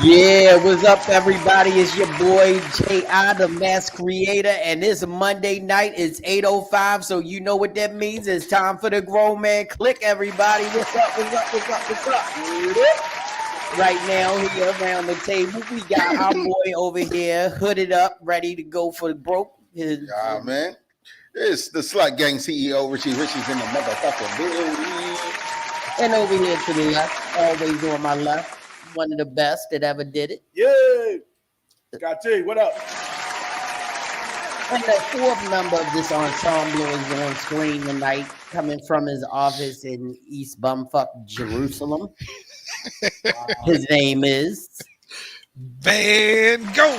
Yeah, what's up, everybody? It's your boy J.I., the Mass Creator, and it's Monday night. It's 8:05, so you know what that means. It's time for the Grown Man Clique, everybody. What's up, what's up, what's up, what's up? Right now, here around the table, we got our boy over here, hooded up, ready to go for the broke. Yeah, man. It's the Slut Gang CEO, Richie's in the motherfucking building. And over here to the left, always on my left, one of the best that ever did it. Yeah. Got T, what up? And the fourth member of this ensemble is on screen tonight, coming from his office in East Bumfuck, Jerusalem. His name is Van Gogh.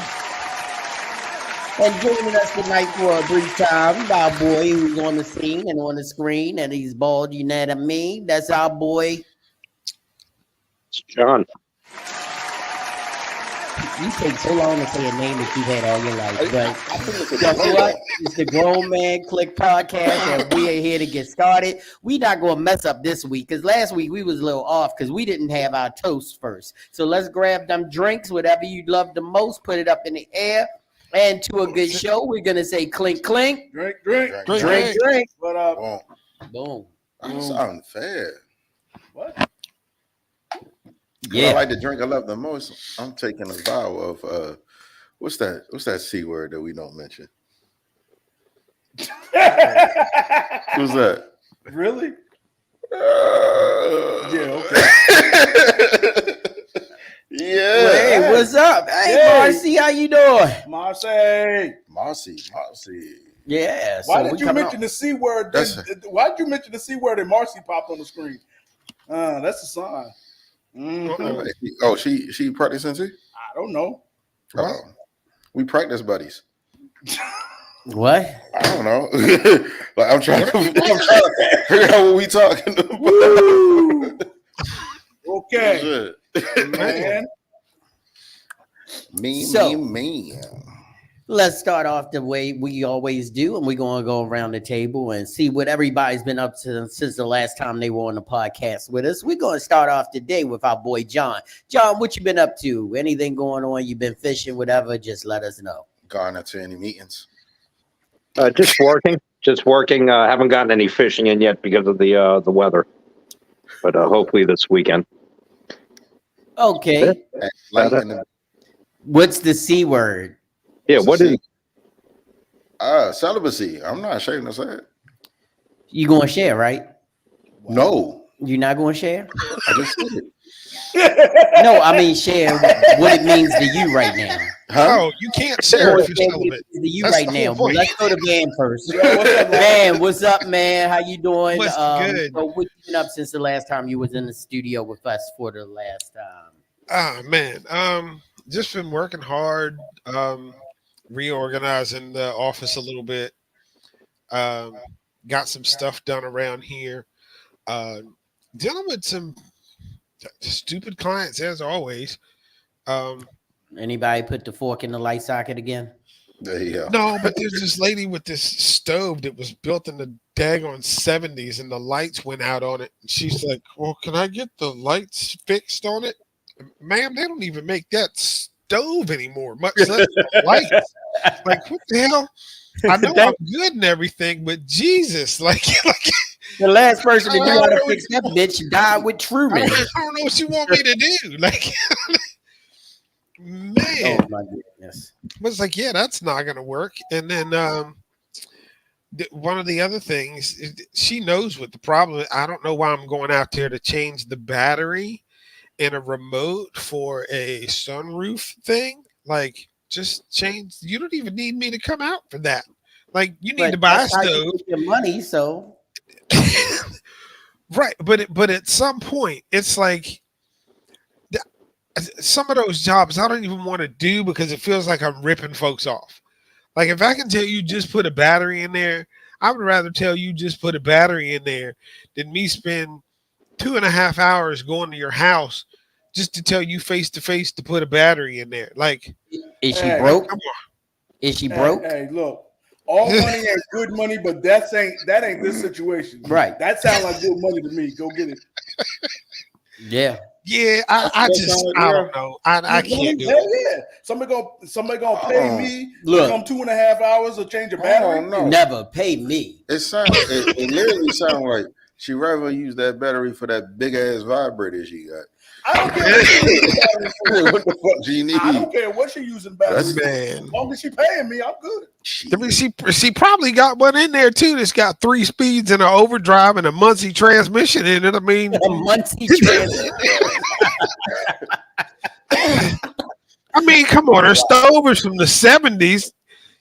And joining us tonight for a brief time, our boy who's on the scene and on the screen, and he's bald, you know what I mean? That's our boy. It's John. You take so long to say a name that you've had all your life, but guess what? It's the Grown Man Clique podcast, and we are here to get started. We're not going to mess up this week, because last week we was a little off, because we didn't have our toast first. So let's grab them drinks, whatever you love the most, put it up in the air. And to a good show, we're going to say clink, clink. Drink, drink. Drink, Drink, drink. What up? Boom. Boom. That's unfair. What? Yeah. I like the drink I love the most. I'm taking a vow of what's that C word that we don't mention? Who's that? Really? Yeah, okay. Yeah. Hey, what's up? Hey, Hey. Marcy, how you doing? Marcy. Marcy. Yeah. Why so did you mention the C word? Why did you mention the C word and Marcy popped on the screen? That's a sign. Mhm. Oh, she practiced NC? I don't know. Oh, we practice buddies. What? I don't know. Like I'm trying to figure out what we talking about. Woo! Okay, man. Me. Let's start off the way we always do, and we're going to go around the table and see what everybody's been up to since the last time they were on the podcast with us. We're going to start off today with our boy John. John, what you been up to? Anything going on? You been fishing, whatever? Just let us know. Gone to any meetings? Just working. Haven't gotten any fishing in yet because of the weather, but hopefully this weekend. Okay. What's the C word? Yeah, what is? Celibacy. I'm not ashamed to say it. You going to share, right? No. You're not going to share? I just said it. No, I mean share what it means to you right now. Huh? Oh, you can't share if you're What it celibate. means to you That's right the now. whole point. Let's go to Van first. What's up, Man, what's up, man? How you doing? What's good? So what you been up since the last time you was in the studio with us for the last time? Ah, man. Just been working hard, reorganizing the office a little bit. got some stuff done around here. Dealing with some stupid clients as always. Anybody put the fork in the light socket again? There you go. No, but there's this lady with this stove that was built in the daggone 70s and the lights went out on it. And she's like, well, can I get the lights fixed on it? Ma'am, they don't even make that stove anymore, much less the lights. Like, what the hell? I know I'm good and everything, but Jesus, like the last person to do how to fix that bitch died with Truman. I don't know what you want me to do. Like, man, oh my goodness. But it's like, yeah, that's not gonna work. And then one of the other things is she knows what the problem is. I don't know why I'm going out there to change the battery in a remote for a sunroof thing. Like, just change. You don't even need me to come out for that. Like, you need to buy a stove. Your money, so right. But at some point, it's like some of those jobs I don't even want to do because it feels like I'm ripping folks off. Like, if I can tell you just put a battery in there, I would rather tell you just put a battery in there than me spend 2.5 hours going to your house just to tell you face to face to put a battery in there. Like, is she broke? Come on. Is she broke? Hey, look, all money ain't good money, but that ain't this situation. Right. That sounds like good money to me. Go get it. Yeah. Yeah, I don't know. I can't do it. Yeah. Somebody gonna pay me look, to come 2.5 hours to change a battery? No. Never pay me. It literally sounds like she rather use that battery for that big ass vibrator she got. I don't care. What the fuck do you need? I don't care what she using battery. Man. As long as she paying me, I'm good. I mean, she probably got one in there too that's got 3 speeds and an overdrive and a Muncie transmission in it. I mean, A Muncie transmission. I mean, come on, her stove is from the 70s.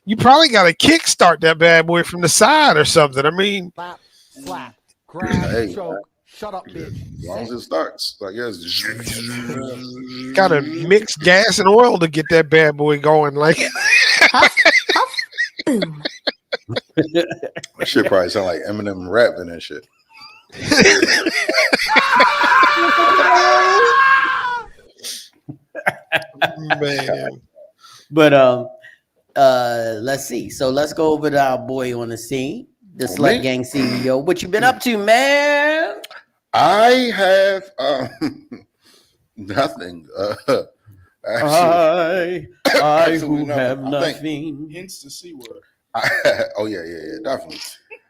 You probably got to kickstart that bad boy from the side or something. I mean, slap, grab, Hey. choke, shut up, bitch. As long as it starts, I guess. got to mix gas and oil to get that bad boy going. Like, That shit probably sound like Eminem rapping and shit. man. But let's see. So let's go over to our boy on the scene, the Slut Gang CEO. What you been up to, man? I have nothing. I absolutely who have nothing. I think- nothing. Hence the C word. Oh yeah, definitely.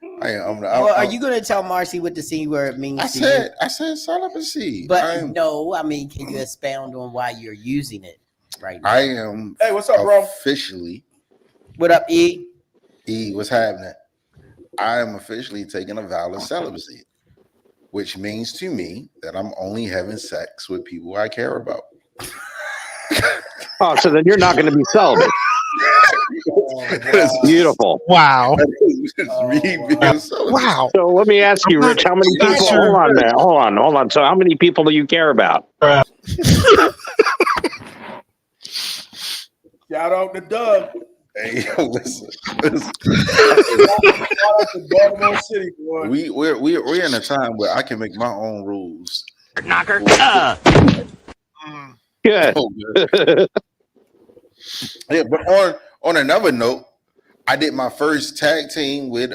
Well, are you gonna tell Marcy what the C word means? I said celibacy. But no, I mean, can you expound on why you're using it right now? I am. Hey, what's up, bro? Officially, What up, E? what's happening? I am officially taking a vow of celibacy, which means to me that I'm only having sex with people I care about. Oh, so then you're not going to be celibate. Beautiful. Wow. Me being celibate. Wow. So let me ask you, Rich, how many people? sure. Hold on there. Hold on. So how many people do you care about? Shout out to Doug. Hey, yo, listen. Shout out to Baltimore City, boy. We're in a time where I can make my own rules. Knocker. Good. Oh, good. Yeah, but on another note, I did my first tag team with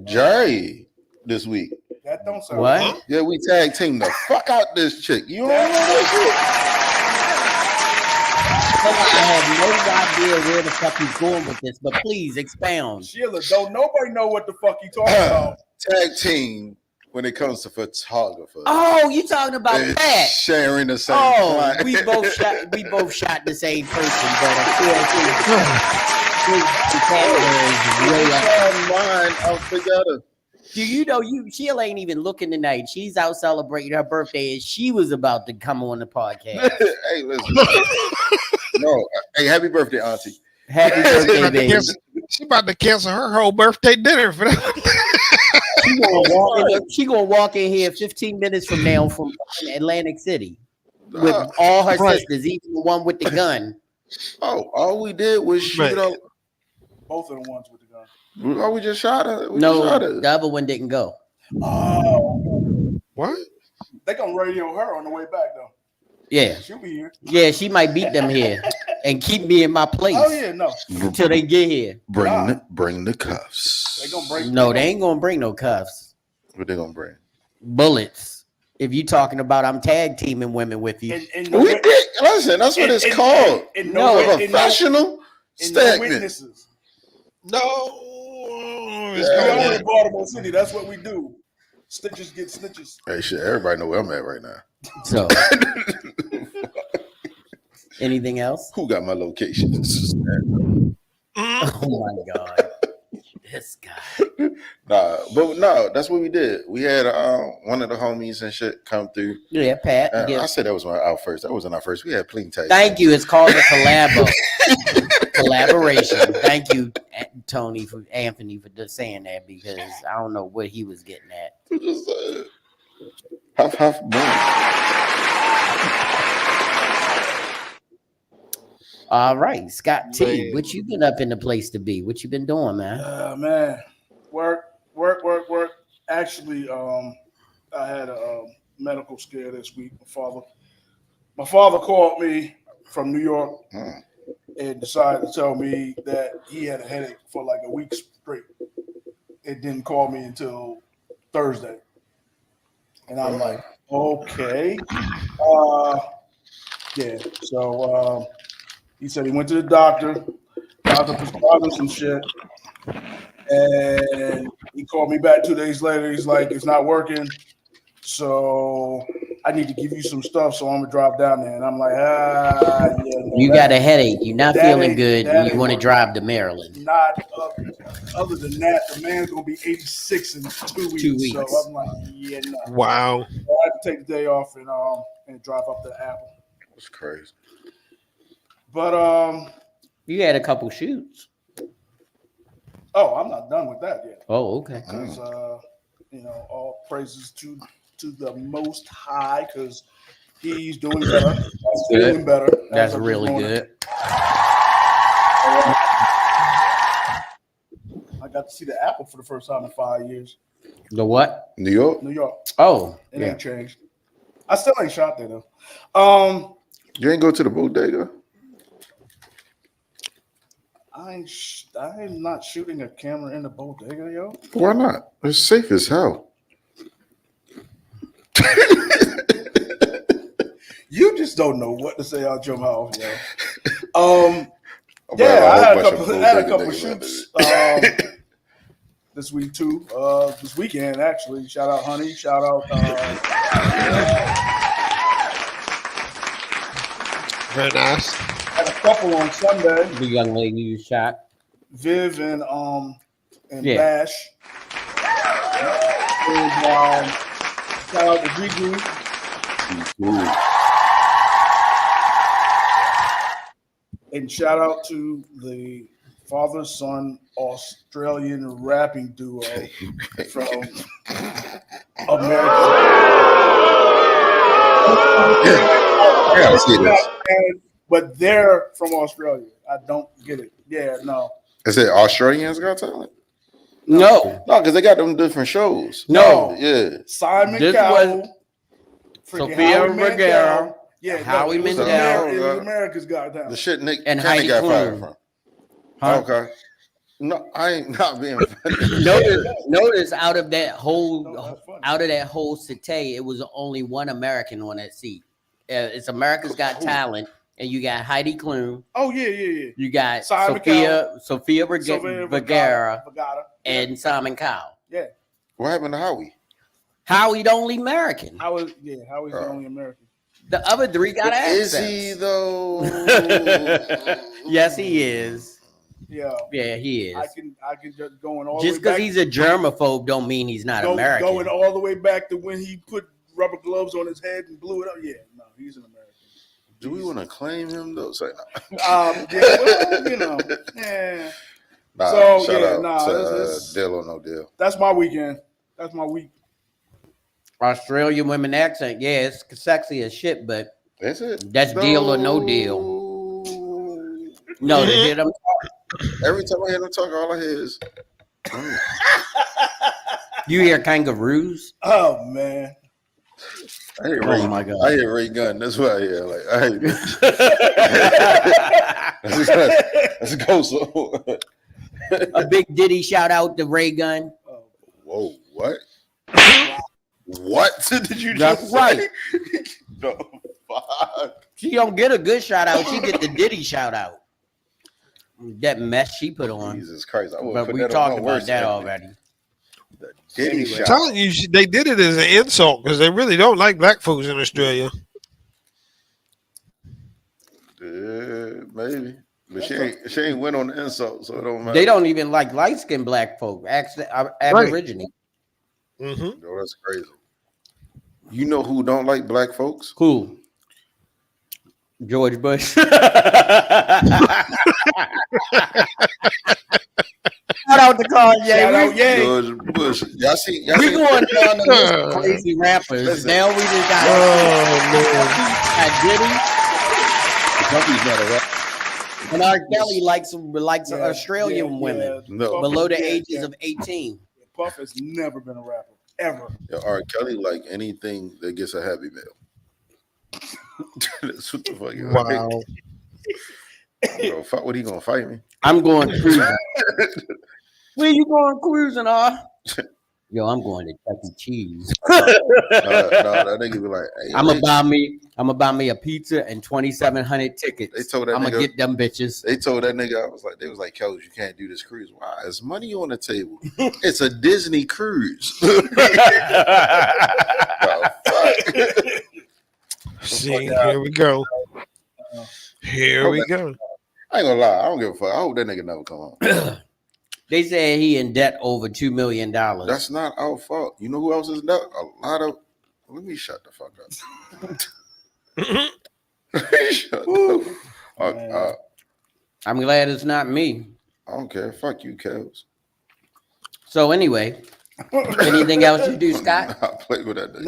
Jerry this week. That don't sound What? right. Yeah, we tag team the fuck out this chick. You don't know that I have no idea where the fuck he's going with this, but please expound. Sheila, don't nobody know what the fuck you talking about. shit? Tag team when it comes to photographers. Oh, you talking about And that? sharing the same. Oh, client. we both shot the same person, but of course the camera is way up. Mine out together. Do you know Sheila ain't even looking tonight? She's out celebrating her birthday, and she was about to come on the podcast. Hey, listen. No, hey, happy birthday, Auntie. Happy birthday, baby! She about to cancel her whole birthday dinner for that. She gonna walk in here 15 minutes from now from Atlantic City with all her Right. sisters, even the one with the gun. Oh, all we did was shoot up. Both of the ones with the gun. Oh, we just shot her. No, the other one didn't go. Oh, What? they gonna radio her on the way back though. Yeah. She'll be here. Yeah, she might beat them here and keep me in my place. Oh yeah, no. Until they get here. Bring the cuffs. They gonna bring. No, they ain't gonna bring no cuffs. What they gonna bring? Bullets. If you talking about I'm tag teaming women with you. And We did. Listen, that's what it's called. No, Professional statement. witnesses. No. We are in Baltimore City. That's what we do. Stitches get snitches. Hey, shit, everybody know where I'm at right now. So, anything else? Who got my location? Oh my God. This guy. No, that's what we did. We had one of the homies and shit come through. Yeah, Pat. I said that was our first. That wasn't our first. We had plenty tag. Thank you. It's called a collaboration. Thank you, Anthony, for just saying that because I don't know what he was getting at. Just half All right, Scott T, Man. what you been up in the place to be? What you been doing, man? Man, work. Actually, I had a medical scare this week. My father called me from New York and decided to tell me that he had a headache for like a week straight. It didn't call me until Thursday, and I'm like, okay, yeah. So he said he went to the doctor prescribed him some shit, and he called me back 2 days later. He's like, it's not working, so I need to give you some stuff, so I'm gonna drop down there. And I'm like, yeah. No, You got a headache. You're not feeling good. that You want to ain't drive to Maryland. Not other than that, the man's gonna be 86 in 2 weeks. 2 weeks. So I'm like, yeah, no. Wow. So I had to take the day off and drive up to Apple. That's crazy. But You had a couple shoots. oh, I'm not done with that yet. Oh, okay. Because all praises to the Most High, because he's doing better. He's feeling better. That's really good. I got to see the Apple for the first time in 5 years. The what? New York? New York. Oh, It yeah. ain't changed. I still ain't shot there though. You ain't go to the bodega? I'm not shooting a camera in the bodega, yo. Why not? It's safe as hell. You just don't know what to say out your mouth, yo. Yeah, I had a couple shoots this week too. This weekend actually. Shout out Honey. Shout out. Very nice. Had a couple on Sunday. The young lady you shot. Viv and Yeah. Bash. And shout out to Gigi. And shout out to the father-son Australian rapping duo from America. I gotta see this. But they're from Australia. I don't get it. Yeah, no. Is it Australians got talent? No. No, because they got them different shows. No. Yeah. Simon This Cowell, was freaking Sophia Howie Vergara, Mandel. Yeah, Howie it was Mandel. It was America's Got Talent. The shit Nick And Cannon Heidi got Klum. fired from. Huh? Okay. No, I ain't not being funny. Notice out of that whole No, that's funny. city, it was only one American on that seat. It's America's Got Talent, and you got Heidi Klum. Oh yeah. You got Simon Sophia Vergara, Vergara. and Simon Cowell. Yeah. What happened to Howie? Howie the only American. Howie's the only American. The other three got accents. Is he though? Yes, he is. Yeah. Yeah, he is. I can just going all Just the way because back. he's a germaphobe don't mean he's not American. Going all the way back to when he put rubber gloves on his head and blew it up. Yeah, no, he's an American. Do we want to claim him though? Say no. Yeah, well, yeah. Nah, So, shout yeah, out nah, to it's- Deal or No Deal. That's my weekend. That's my week. Australian women accent, yeah, it's sexy as shit, but That's it. that's deal or no deal. No, they did them. Every time I hear them talk, all I hear is You hear kangaroos? Oh man. I hear Oh my God. I hear Ray Gun. That's what I hear. Like I hear. Let's go. So. A big Diddy shout out to Ray Gun. Whoa, what? What did you That's just right. say? No, fuck. She don't get a good shout out. She get the Diddy shout out. That mess she put on. Jesus Christ. I But we talked about that already. The Diddy I'm shout. telling you, they did it as an insult because they really don't like black folks in Australia. Maybe. But she ain't went on the insult, so it don't matter. They don't even like light skinned black folk. Actually, Aborigine. Mm-hmm. Yo, that's crazy. You know who don't like black folks? Who? George Bush. Shout out to Kanye. Shout out, Ye. George Bush. Y'all see? We going down the list of crazy rappers. Listen. Now we just got Diddy. Puffy's not a rap. And R. Kelly likes Australian women No. below the ages of 18. Puff has never been a rapper ever. Yo, R. Kelly like anything that gets a Happy Meal. That's what the fuck. Wow. Bro, fuck, what he gonna fight me? I'm going cruising. Where you going cruising, Yo, I'm going to Chuck E. Cheese. No, that nigga be like, hey, I'm gonna buy me a pizza and 2,700 tickets. They told that I'm gonna nigga- get them bitches. They told that nigga, they was like, Kells, you can't do this cruise. Why? There's money on the table. It's a Disney cruise. Oh, fuck. See, here we go. Here we go. I ain't gonna lie. I don't give a fuck. I hope that nigga never come home. They said he in debt over $2 million. That's not our fault. You know who else is that? A lot of. Let me shut the fuck up. Shut up. I'm glad it's not me. I don't care. Fuck you, Kells. So anyway, anything else you do, Scott? I play with that nigga.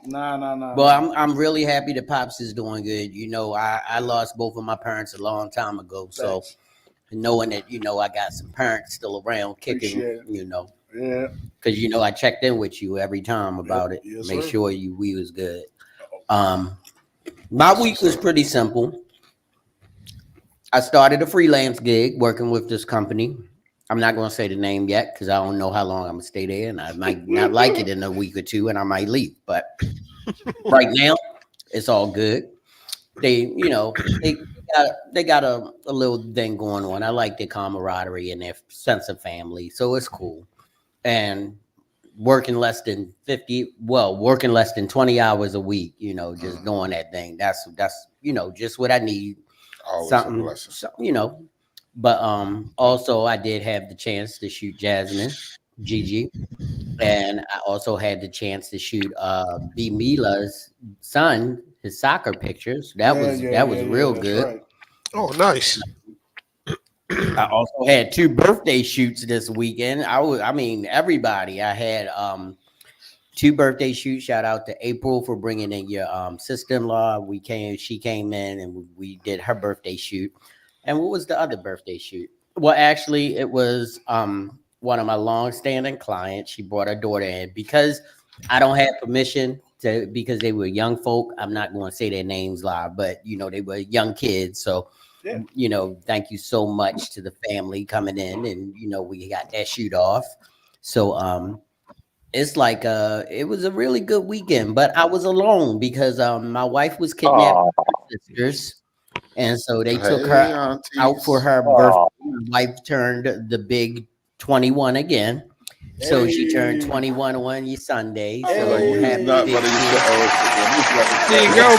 Nah. Well, I'm really happy that Pops is doing good. You know, I lost both of my parents a long time ago. So knowing that, you know, I got some parents still around kicking, you know. Yeah. Because, you know, I checked in with you every time about it. Yes, Make sir. sure we was good. My week was pretty simple. I started a freelance gig working with this company. I'm not going to say the name yet because I don't know how long I'm going to stay there. And I might not like it in a week or two and I might leave. But right now, it's all good. They got a little thing going on. I like their camaraderie and their sense of family. So it's cool. And working less than 20 hours a week, you know, just doing that thing. That's, you know, just what I need. Always Something, a blessing. you know. But also I did have the chance to shoot Jasmine, Gigi. And I also had the chance to shoot B. Mila's son, his soccer pictures. That was real good. Right. Oh, nice. I also had 2 birthday shoots this weekend. I mean, everybody. I had 2 birthday shoots. Shout out to April for bringing in your sister-in-law. She came in and we did her birthday shoot. And what was the other birthday shoot? Well, actually, it was one of my long-standing clients. She brought her daughter in because I don't have permission to, because they were young folk. I'm not going to say their names live, but you know, they were young kids. So, you know, thank you so much to the family coming in, and you know, we got that shoot off. So, it's like it was a really good weekend, but I was alone because my wife was kidnapped by her sisters. And so they took her out for her birthday. My wife turned the big 21 again. So she turned 21 on Sunday. So happy There you go.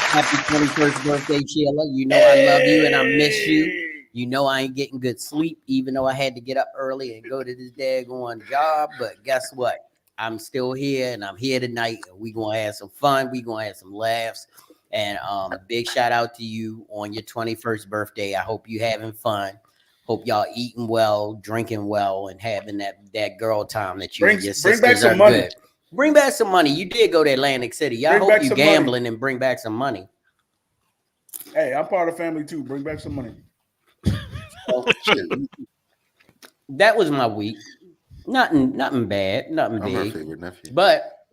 Happy 21st birthday, Sheila. You know I love you and I miss you. You know I ain't getting good sleep, even though I had to get up early and go to this daggone job. But guess what? I'm still here and I'm here tonight. We gonna have some fun. We gonna have some laughs. And big shout out to you on your 21st birthday. I hope you having fun. Hope y'all eating well, drinking well, and having that girl time that you and your sisters bring back some are money. good. Bring back some money. You did go to Atlantic City. Y'all Bring hope back you some gambling and bring back some money. Hey, I'm part of the family too. Bring back some money. Shit, that was my week. Nothing bad, nothing I'm her big. favorite nephew. But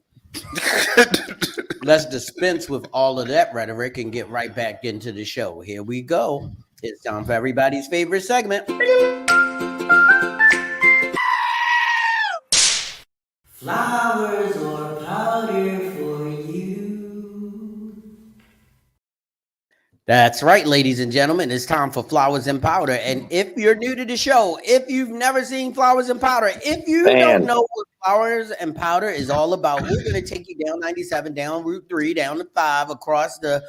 let's dispense with all of that rhetoric and get right back into the show. Here we go. It's time for everybody's favorite segment. Flowers or powder for you. That's right, ladies and gentlemen. It's time for Flowers and Powder. And if you're new to the show, if you've never seen Flowers and Powder, if you don't know what Flowers and Powder is all about, we're going to take you down 97, down Route 3, down to 5, across the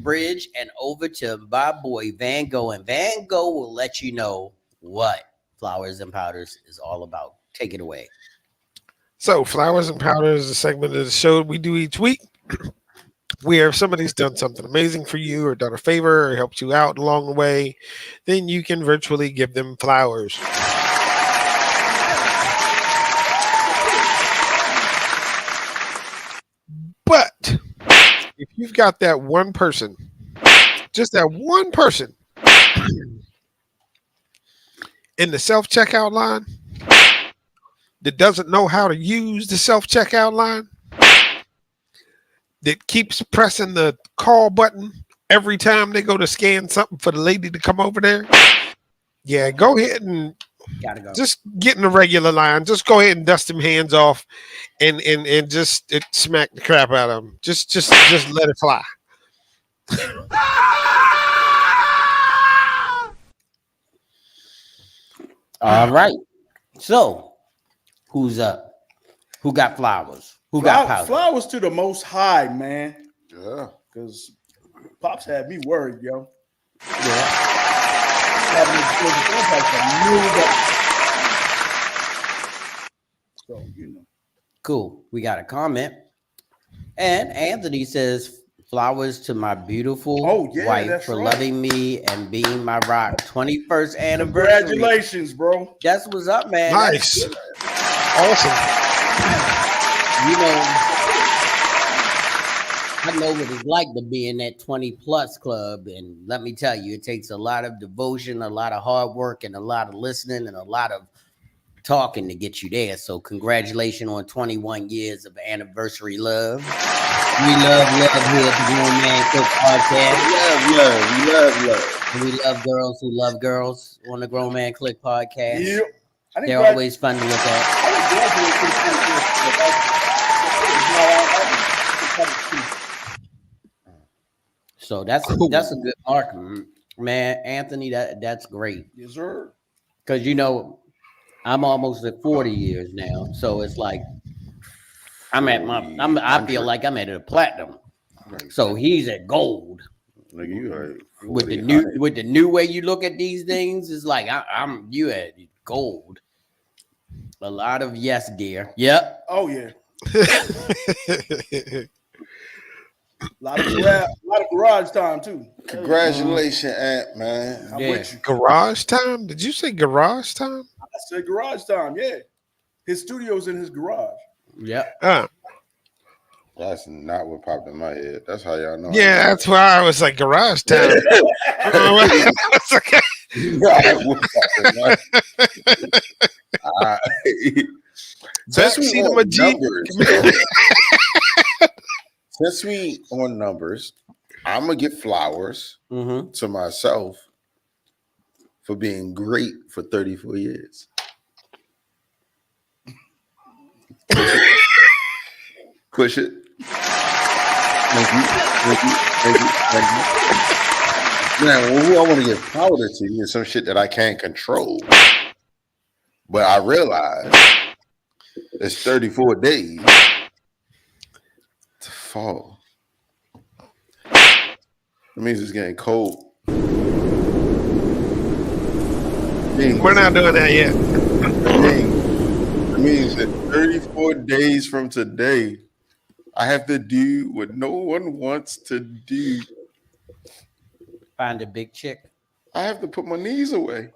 bridge, and over to my boy Van Gogh. And Van Gogh will let you know what Flowers and Powders is all about. Take it away. So, Flowers and Powder is a segment of the show we do each week, where if somebody's done something amazing for you or done a favor or helped you out along the way, then you can virtually give them flowers. But if you've got that one person, just that one person in the self-checkout line that doesn't know how to use the self-checkout line, that keeps pressing the call button every time they go to scan something for the lady to come over there, yeah, go ahead and just get in the regular line. Just go ahead and dust them hands off and just smack the crap out of them. Just let it fly. All right. So, who's up? Who got flowers? Who got powder? Flowers to the Most High, man. Yeah. Because Pops had me worried, yo. Yeah. So, you know. Cool. We got a comment. And Anthony says, flowers to my beautiful wife for loving me and being my rock. 21st anniversary. Congratulations, bro. That's what's up, man. Nice. Awesome. You know, I know what it's like to be in that 20 plus club. And let me tell you, it takes a lot of devotion, a lot of hard work, and a lot of listening and a lot of talking to get you there. So congratulations on 21 years of anniversary love. We love here at the Grown Man Cook Podcast. Love. And we love girls who love girls on the Grown Man Click Podcast. Yep. They're always fun to look at. So that's a good mark, man. Anthony, that's great. Yes, sir. Because you know, I'm almost at 40 years now, so it's like I feel like I'm at a platinum. So he's at gold. Like you With the new way you look at these things, it's like you at gold. A lot of yes, dear. Yep. Oh yeah. A lot of garage time too. Congratulations, Aunt, man. I'm with you. Garage time? Did you say garage time? I said garage time. Yeah, his studio's in his garage. Yep. That's not what popped in my head. That's how y'all know. Yeah, that's why I was like garage time. Since we on numbers, I'm gonna get flowers to myself for being great for 34 years. Push it. Thank you. Man, who I want to give powder to is some shit that I can't control. But I realize it's 34 days to fall. It means it's getting cold. We're not doing that yet. It means that 34 days from today, I have to do what no one wants to do. Find a big chick. I have to put my knees away.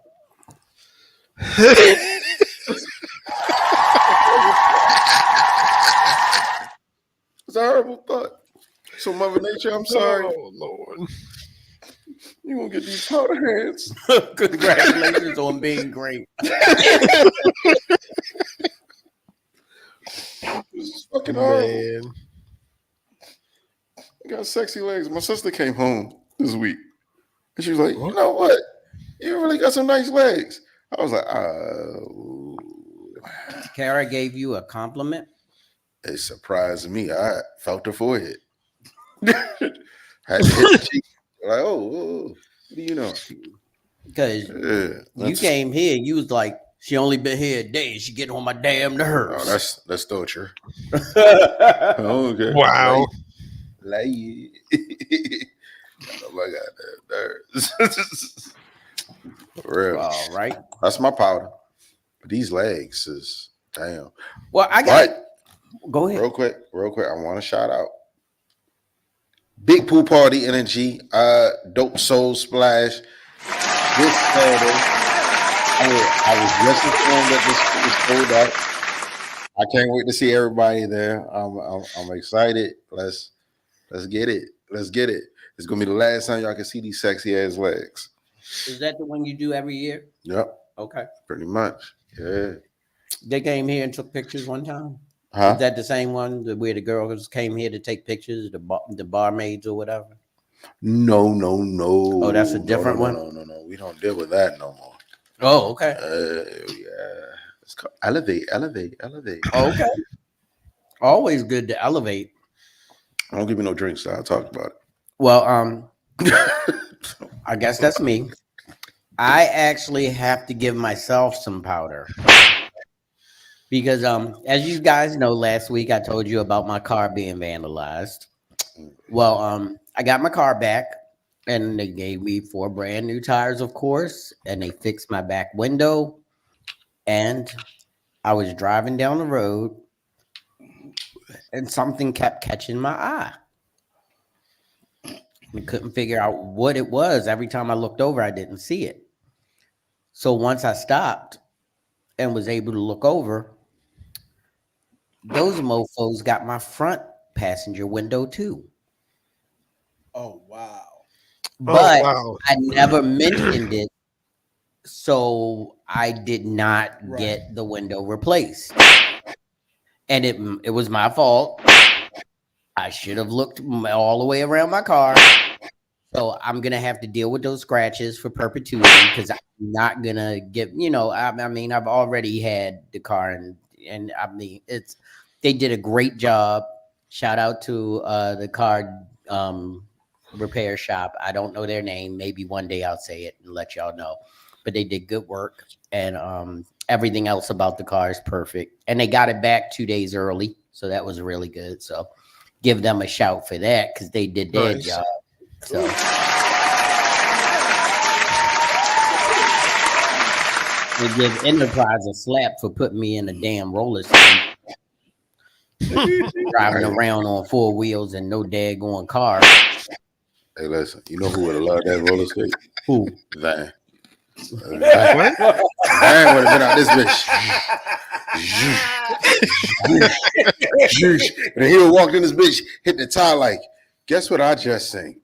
It's a horrible thought. So Mother Nature, I'm sorry. Oh, Lord. You gonna get these powder hands? Congratulations on being great. This is fucking horrible. Man. You got sexy legs. My sister came home this week, and she was like, "You know what? You really got some nice legs." I was like, Kara gave you a compliment. It surprised me. I felt her forehead. Had to hit the cheek. Like, oh, what do you know? Because you came here, you was like, she only been here a day. She getting on my damn nerves. Oh, that's still true. Okay. Wow. Like I got that nerves. For real. All right. That's my powder. But these legs is damn. Well, I got it. Go ahead. Real quick. I want to shout out Big Pool Party Energy, Dope Soul Splash. This Saturday, I was just informed that this was sold out. I can't wait to see everybody there. I'm excited. Let's get it. Let's get it. It's gonna be the last time y'all can see these sexy ass legs. Is that the one you do every year? Yep. Okay. Pretty much. Yeah. They came here and took pictures one time. Huh? Is that the same one where the girls came here to take pictures, the barmaids or whatever? No. Oh, that's a different one? No. We don't deal with that no more. Oh, okay. Yeah. It's called elevate. Okay. Always good to elevate. Don't give me no drinks, so I'll talk about it. Well, I guess that's me. I actually have to give myself some powder. Because as you guys know, last week I told you about my car being vandalized. Well, I got my car back and they gave me 4 brand new tires, of course, and they fixed my back window. And I was driving down the road and something kept catching my eye. I couldn't figure out what it was. Every time I looked over, I didn't see it. So once I stopped and was able to look over, those mofos got my front passenger window too. Oh, wow. But I never mentioned it, so I did not get the window replaced. And it was my fault. I should have looked all the way around my car. So I'm going to have to deal with those scratches for perpetuity because I'm not going to get, I mean, I've already had the car and I mean, they did a great job. Shout out to the car repair shop. I don't know their name. Maybe one day I'll say it and let y'all know. But they did good work, and everything else about the car is perfect. And they got it back 2 days early, so that was really good. So give them a shout for that because they did their job. So they give Enterprise a slap for putting me in a damn roller skate. Driving around on 4 wheels and no daggone car. Hey, listen, you know who would have loved that roller skate? Who? Van. Van would have been out this bitch. And he would walk in this bitch, hit the tire like, guess what I just seen?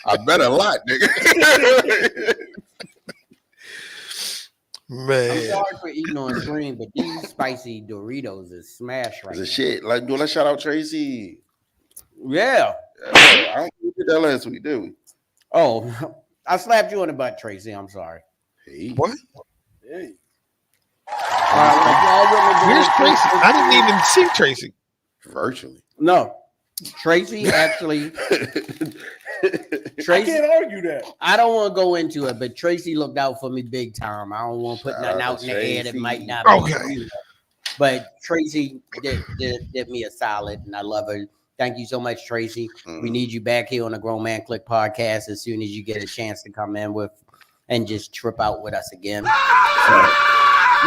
I bet a lot, nigga. Man. I'm sorry for eating on screen, but these spicy Doritos is smash right now. It's a shit. Like, do let's shout out Tracy. Yeah. I don't think we did that last week, did we? Oh, I slapped you on the butt, Tracy. I'm sorry. Hey. What? Hey. Where's Tracy? I didn't even see Tracy. Virtually. No. Tracy actually. Tracy, I can't argue that. I don't want to go into it, but Tracy looked out for me big time. I don't want to put nothing out in the air that might not be true. But Tracy did me a solid, and I love her. Thank you so much, Tracy. We need you back here on the Grown Man Clique podcast as soon as you get a chance to come in with and just trip out with us again. So,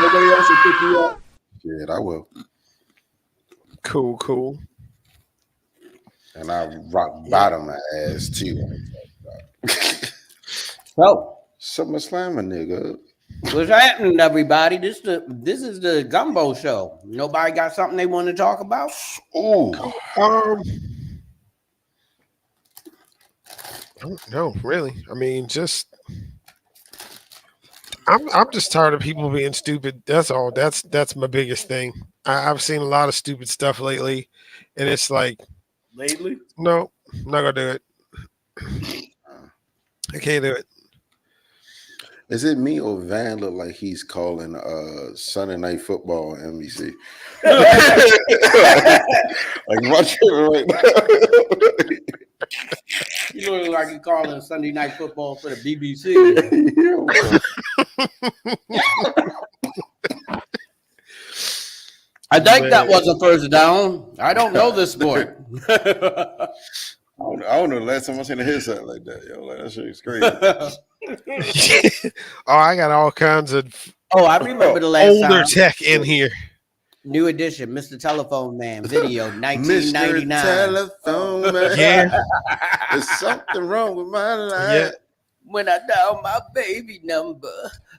nobody else will pick you up. Shit, I will. Cool. And I rock bottom my ass too. So, SummerSlam, nigga. What's happening, everybody? This is the Gumbo Show. Nobody got something they want to talk about? Ooh. don't know, really. I mean, I'm just tired of people being stupid. That's all. That's my biggest thing. I've seen a lot of stupid stuff lately, and it's like, Lately, no, I'm not gonna do it. I can't do it. Is it me or Van look like he's calling Sunday Night Football on NBC? Like watch it right now. You look like you're calling Sunday Night Football for the BBC. I think that was a first down. I don't know this sport. I don't know the last time I seen a hear something like that. Yo, like, that shit is crazy. Oh, I got all kinds of Oh, I remember the last older time. tech in here. New edition, Mr. Telephone Man video, 1999. Mr. Telephone Man. Yeah, There's something wrong with my life. yeah. When I dial my baby number,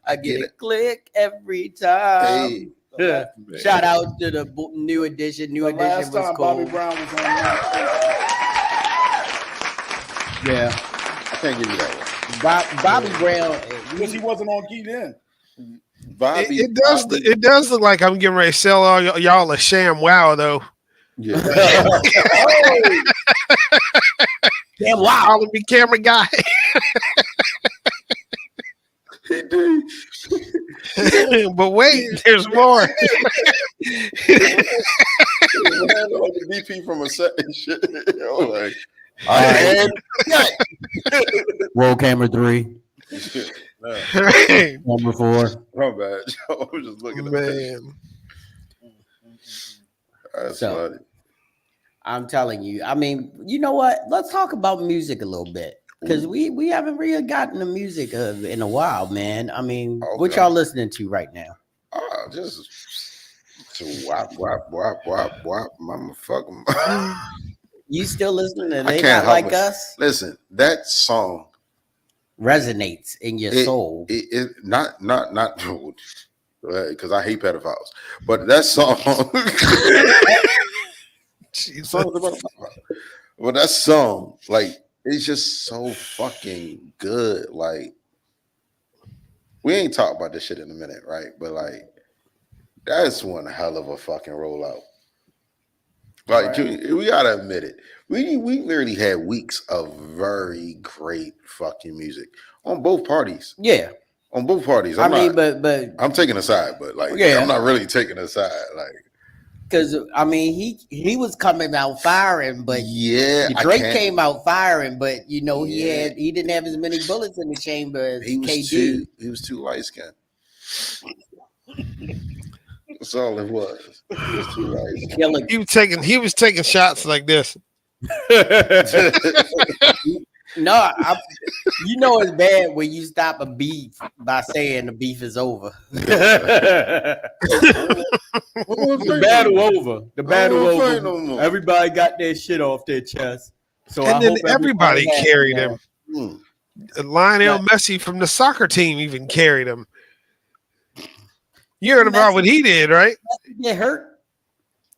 I get Get a it. click every time. Hey. Yeah. Shout out to the new edition. New the edition last was time cool. Bobby Brown was on that, Yeah, I can't give you that one. Bobby Brown. because he wasn't on key then. Bobby, It does. Bobby, It does look like I'm getting ready to sell all y'all a sham wow though. yeah. Damn, wow. Calling me camera guy. He did. But wait, there's more. Like the DP from a set and shit. Yo, like, and Roll camera 3, camera 4. my bad. I was just looking at that. Man, That's So- funny. I'm telling you. I mean, you know what? Let's talk about music a little bit because we haven't really gotten the music in a while, man. I mean, what Okay. y'all listening to right now? Just whop, whop, whop, whop, whop, mama fuck 'em. You still listening to I They can't Not Like help it. Us? Listen, that song, Resonates in your soul. it not because I hate pedophiles, but that song, but that song, like, it's just so fucking good. Like, we ain't talk about this shit in a minute, right? But like, that's one hell of a fucking rollout. Like, we gotta admit it. We literally had weeks of very great fucking music on both parties. Yeah, On both parties. I mean, but I'm taking a side, but like, Yeah. I'm not really taking a side. Like, because I mean, he was coming out firing, but yeah, Drake came out firing, but you know Yeah. he didn't have as many bullets in the chamber as He was KD. too light skinned. That's all it was. He was too light skinned. Killing. he was taking shots like this. No, you know it's bad when you stop a beef by saying the beef is over. The battle over. The battle don't fight over. no more. Everybody got their shit off their chest. So And I then hope everybody has carried that. him. Mm. Lionel Messi from the soccer team even carried him. You heard about what he did, right? Did he get hurt?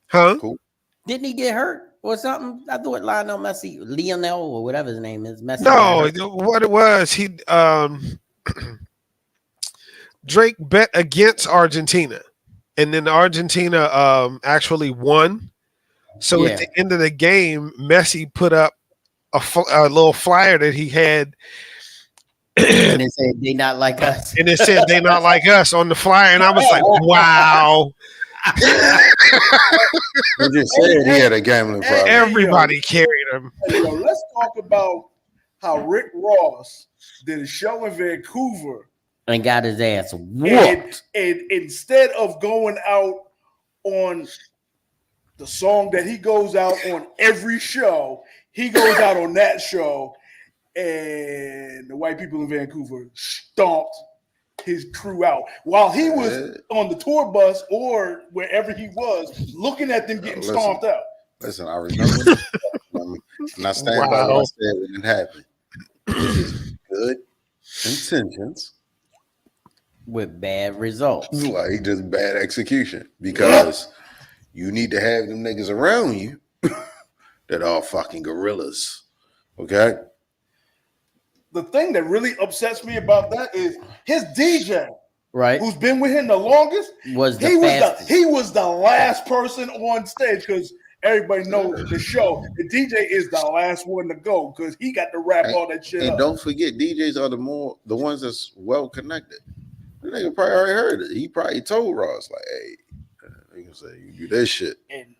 Huh? Didn't he get hurt or something? I thought Lionel Messi, Lionel or whatever his name is, Messi. No, what it was, he Drake bet against Argentina, and then Argentina actually won. So Yeah. at the end of the game, Messi put up a little flyer that he had, And they said they not like us. and it said "They not like us" on the flyer, and I was like, "Wow!" They just said he had a gambling problem. Everybody carried him. Hey, yo, let's talk about how Rick Ross did a show in Vancouver, And got his ass whooped. and instead of going out on the song that he goes out on every show, he goes out on that show, and the white people in Vancouver stomped his crew out while he was on the tour bus or wherever he was, looking at them getting Listen. stomped out. Listen, I remember, and I stand by what I said when it happened. This is good intentions, With bad results. like just bad execution, because you need to have them niggas around you that are fucking gorillas. Okay, the thing that really upsets me about that is his DJ, right, who's been with him the longest, was the he fastest. was the last person on stage because everybody knows the show. The DJ is the last one to go because he got to wrap all that shit And up. don't forget, DJs are the ones that's well connected. The nigga probably already heard it. He probably told Ross like, "Hey, nigga say you do this shit." And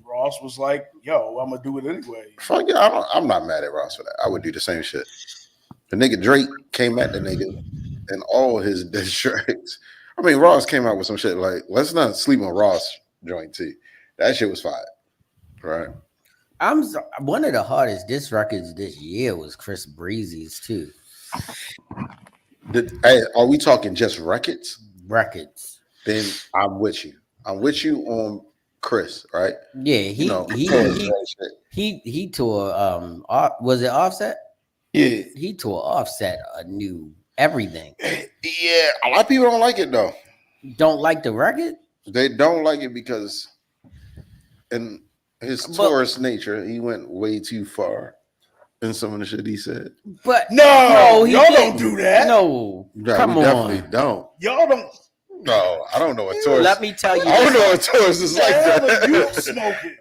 Ross was like, "Yo, I'm gonna do it anyway." Fuck yeah, I'm not mad at Ross for that. I would do the same shit. The nigga Drake came at the nigga and all his diss tracks. I mean, Ross came out with some shit like, let's not sleep on Ross joint too. That shit was fire, right? One of the hardest diss records this year was Chris Breezy's too. Hey, are we talking just records? Records. Then I'm with you. I'm with you on Chris, right? Yeah, he tore was it Offset? Yeah. He tore Offset a new everything. Yeah, a lot of people don't like it though. Don't like the record? They don't like it because in his tourist nature, he went way too far in some of the shit he said. But no, y'all don't do that. No, come we on. Definitely don't. Y'all don't. No, I don't know what tourist. Let me tell you. I don't know what tourist is like that. You smoking.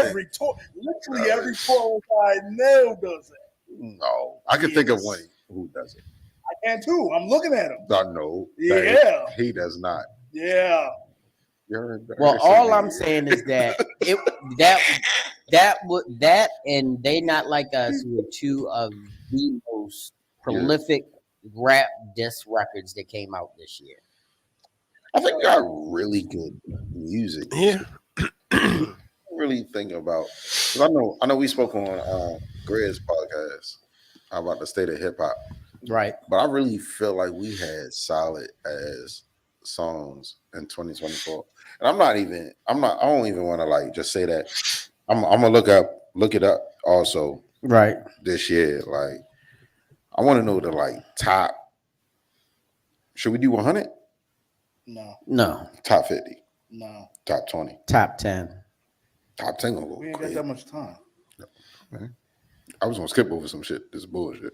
Every tour, literally every tour I know does it. No, I can think of one who does it. I can too. I'm looking at him. No. Yeah. He does not. Yeah. Well, all I'm saying is that that and They Not Like Us were two of the most prolific rap diss records that came out this year. I think we got really good music. Yeah. Really think about, because I know we spoke on Greg's podcast about the state of hip hop, right? But I really feel like we had solid ass songs in 2024, and I don't even want to like just say that. I'm gonna look it up also, right? This year, like I want to know the like top. Should we do 100? No. Top 50? No. Top 20? Top 10? Top 10 gonna go We ain't quick. got that much time. No, man. I was gonna skip over some shit. This is bullshit.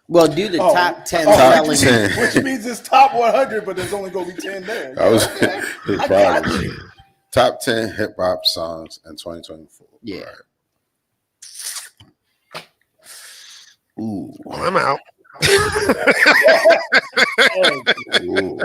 Well, do the top 10 selling, which means it's top 100, but there's only gonna be 10 there. I got you. Top 10 hip hop songs in 2024. Yeah. Right. Ooh, I'm out. Ooh,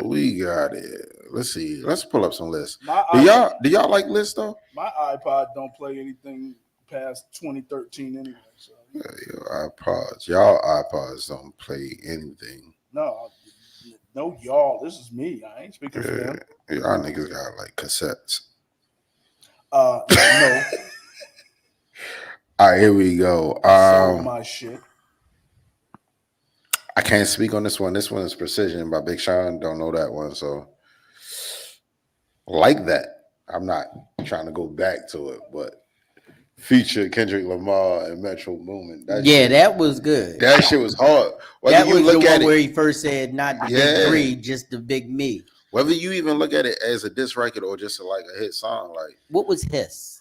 we got it. Let's see. Let's pull up some lists. Do y'all like lists though? My iPod don't play anything past 2013 anyway. So your iPods. Y'all iPods don't play anything. No, y'all. This is me. I ain't speaking for them. Y'all niggas got like cassettes. No. All right, here we go. My shit. I can't speak on this one. This one is Precision by Big Sean. Don't know that one, so like that. I'm not trying to go back to it, but feature Kendrick Lamar and Metro Boomin. That was good. That shit was hard. That was the one where he first said, "Not the big three, just the big me." Whether you even look at it as a diss record or just like a hit song, like what was his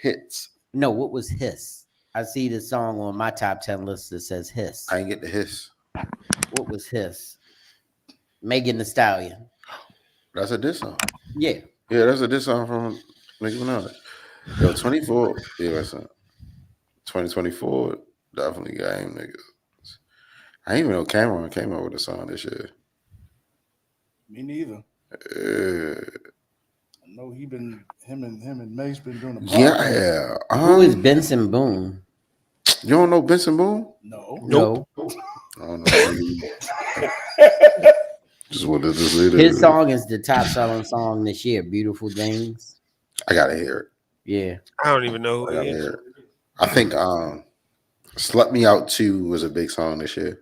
hits? No, what was his? I see the song on my top 10 list that says his. I ain't get the hiss. What was his? Megan Thee Stallion. That's a diss song. Yeah, that's a diss song from Nicki Minaj. Yo, 24. Yeah, listen. 2024 definitely got him niggas. I didn't even know Cameron came out with a song this year. Me neither. I know him and Mace been doing a podcast. Yeah. Who is Benson Boone? You don't know Benson Boone? No. I don't know. Just wanted to say that. His song is the top selling song this year. Beautiful Things. I gotta hear it. Yeah. I don't even know who I he is. I think Slut Me Out 2 was a big song this year.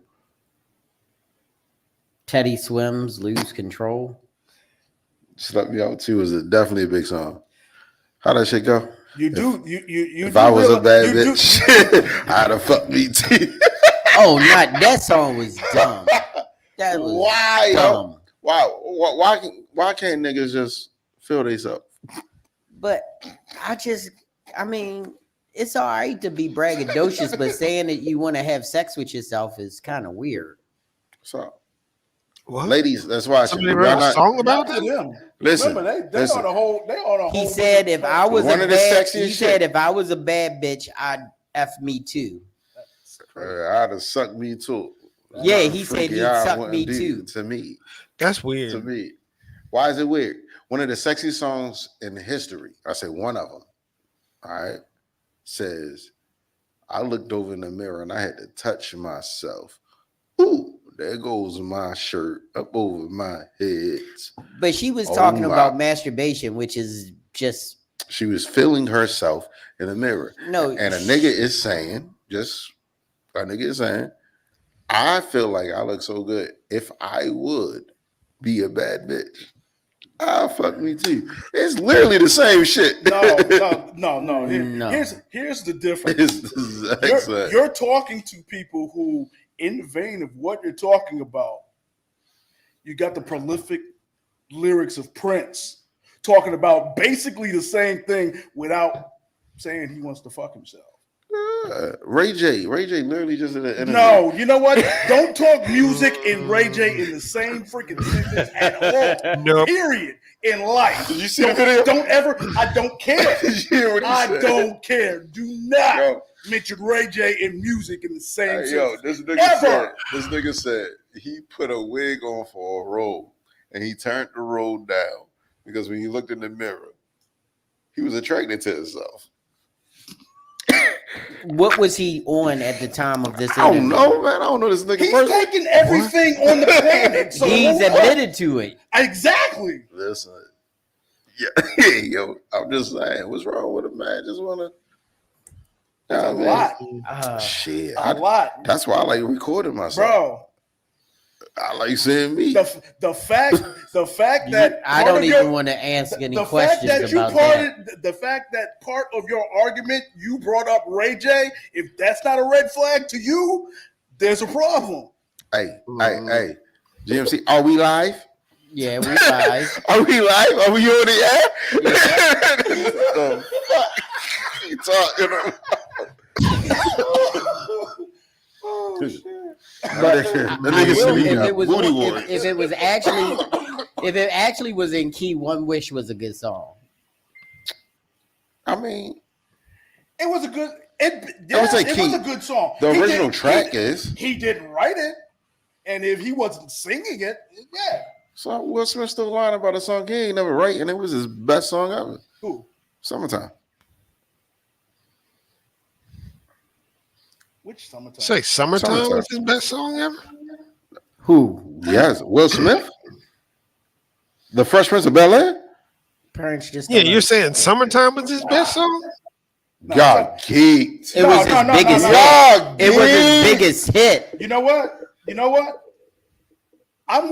Teddy Swims, Lose Control. Slut Me Out 2 was definitely a big song. How'd that shit go? If I was a bad bitch, I'd have fucked me too. Oh, not that song was dumb. That was dumb. Why can't niggas just feel themselves? But I mean, it's all right to be braggadocious, but saying that you want to have sex with yourself is kind of weird. So, What? ladies, that's why I said, Somebody y'all wrote a not song about Not to that? them. listen. Remember, they listen. on a whole. They on a whole. He said if I was One a of the bad, sexiest he said shit. if I was a bad bitch, I'd F me too. I'd have sucked me too. Yeah, he said Freaky he'd I suck wouldn't me do too. To me, That's to weird. me. Why is it weird? One of the sexiest songs in history, I say one of them, all right, says, I looked over in the mirror and I had to touch myself. Ooh, there goes my shirt up over my head. But she was Oh talking my. about masturbation, which is just She was feeling herself in the mirror. no. And a nigga is saying, I feel like I look so good. If I would be a bad bitch, I'll fuck me too. It's literally the same shit. No. No. Here's the difference. It's the exact same. You're talking to people who, in the vein of what you're talking about, you got the prolific lyrics of Prince talking about basically the same thing without saying he wants to fuck himself. Ray J literally just in an interview. No, you know what? Don't talk music and Ray J in the same freaking sentence at all. Nope. Period. In life. Did you see the video? Don't ever. I don't care. Did you hear what he I said? don't care. Do not Yo. mention Ray J and music in the same Hey, sentence. this nigga said he put a wig on for a roll and he turned the roll down because when he looked in the mirror, he was attracted to himself. What was he on at the time of this I interview? don't know, man. I don't know this nigga He's person. taking everything on the planet. So He's what? admitted to it. Exactly. Listen, yeah, yo, I'm just saying, what's wrong with a man? Just wanna, A man. lot. Shit, A lot. that's why I like recording myself. Bro. I like seeing me. The fact that I don't even want to ask any questions about that. The fact that part of your argument you brought up Ray J, if that's not a red flag to you, there's a problem. Hey, GMC, are we live? Yeah, we live. Are we live? Are we on the air? The fuck you talking about? Oh, shit. But The nigga said he got booty warrants. if it actually was in key, One Wish was a good song. I mean, It was a good. It was a was key. a good song. the He original didn't- track he, is. he didn't write it, and if he wasn't singing it, yeah. So Will Smith still lying about a song he ain't never write, and it was his best song ever. Who? Summertime. Which summertime? Say Summertime Summertime. was his best song ever? Who? Yes, Will Smith. The Fresh Prince of Bel-Air. Parents just Yeah, don't you're saying Summertime was his best song? Y'all geeked. It was his biggest hit. Y'all It was his geeked. biggest hit. You know what? I'm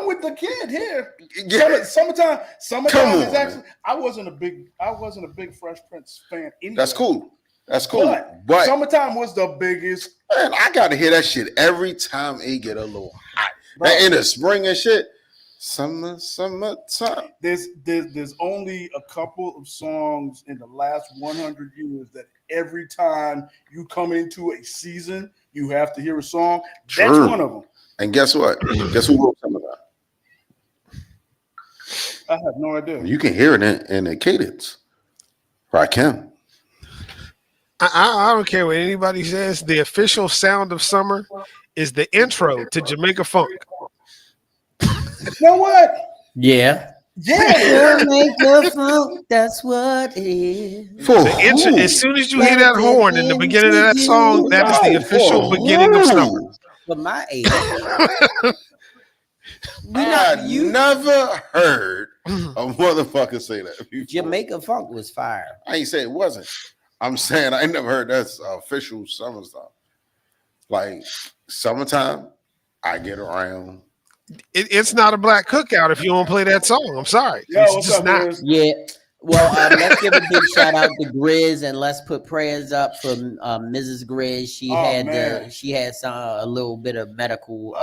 with the kid here. Yeah. Summertime Come is on, actually. I wasn't a big Fresh Prince fan. Anyway. That's cool. But Summertime was the biggest. man, I gotta hear that shit every time it get a little hot. Bro. That in the spring and shit. Summertime. There's only a couple of songs in the last 100 years that every time you come into a season, you have to hear a song. That's True. one of them. And guess what? Guess who wrote Summertime? I have no idea. You can hear it in a cadence. Rakim. I don't care what anybody says. The official sound of summer is the intro to Jamaica Funk. You know what? Yeah. Yeah. Jamaica Funk, that's what it is. For The intro, who? as soon as you hear that horn in the beginning of that song, that is the official beginning of summer. For my age. I never heard a motherfucker say that before. Jamaica Funk was fire. I ain't say it wasn't. I'm saying I ain't never heard that's official summertime. Like summertime, I get around. It's not a black cookout if you don't play that song. I'm sorry. Yo, It's what's just up, not. boys? Yeah. Well, let's give a big shout out to Grizz and let's put prayers up for Mrs. Grizz. She had a little bit of medical.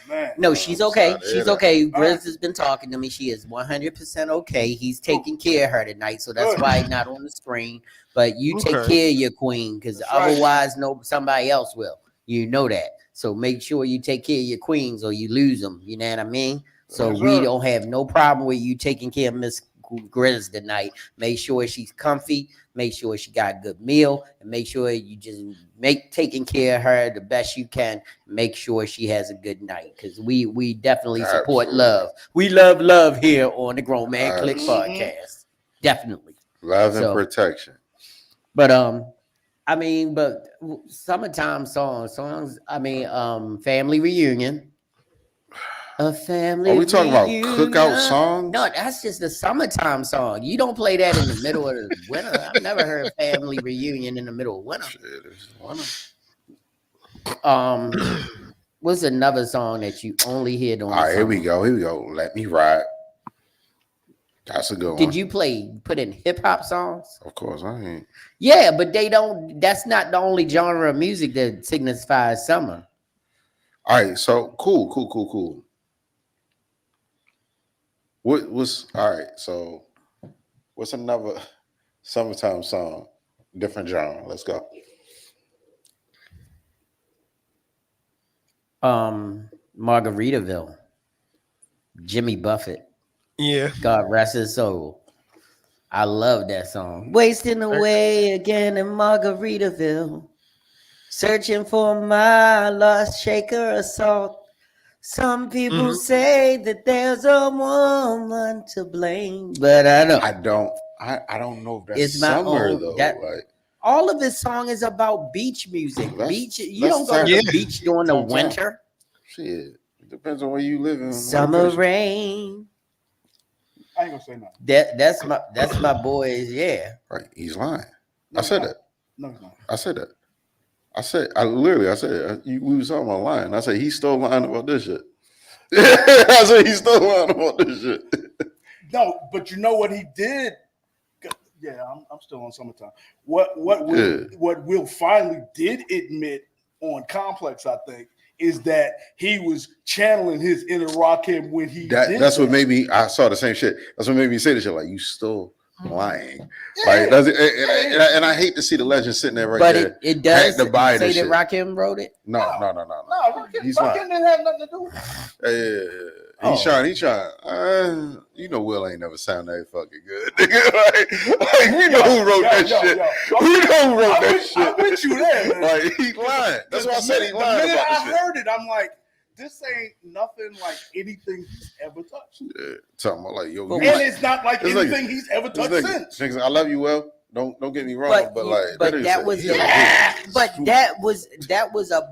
Man. No, she's okay. She's okay. Grizz Right. has been talking to me. She is 100% okay. He's taking care of her tonight, so that's why not on the screen. But you take care of your queen, because otherwise, somebody else will. You know that. So make sure you take care of your queens, or you lose them. You know what I mean? So we don't have no problem with you taking care of Miss Grizz tonight. Make sure she's comfy. Make sure she got a good meal, and make sure you just taking care of her the best you can. Make sure she has a good night, because we definitely support love. We love here on the Grown Man Clique podcast. Definitely love and protection. But I mean, but summertime songs. I mean, family reunion. A family. Are we talking reunion. about cookout songs? No, that's just the summertime song. You don't play that in the middle of the winter. I've never heard family reunion in the middle of winter. What's another song that you only hear during? All right, here we go. Let Me Ride. That's a good one. Did you put in hip hop songs? Of course, I ain't. Yeah, but they don't. That's not the only genre of music that signifies summer. All right, so cool. What was all right? So, what's another summertime song? Different genre. Let's go. Margaritaville. Jimmy Buffett. Yeah. God rest his soul. I love that song. Wasting away again in Margaritaville. Searching for my lost shaker of salt. Some people say that there's a woman to blame, but I don't know if that's it's summer though. All of his song is about beach music. You don't go to the beach during the winter. Shit, it depends on where you live in. Summer rain. I ain't gonna say nothing. That's my boys. Yeah. Right. He's lying. I said that. No, he's not. I said that. I said we was talking about lying. I said he's still lying about this shit. I said he's still lying about this shit. No, but you know what he did? Yeah, I'm still on summertime. What Will finally did admit on Complex, I think, is that he was channeling his inner Rakim when he did that's what made me. I saw the same shit. That's what made me say this shit. Like, you still lying. Like, and I hate to see the legend sitting there right there. But it does to buy say that shit. Rakim wrote it? No. Rakim He's didn't have nothing to do with it. Yeah. He's trying. You know, Will ain't never sound that fucking good. like we know who wrote that shit. We know who wrote that shit. I'm with you there, man. Like, he lying. That's why I said he lying. The minute about I this heard it, I'm like, this ain't nothing like anything he's ever touched. Yeah, talking about like, yo, and it's not like anything he's ever touched since. I love you, Will. Don't get me wrong, but that was a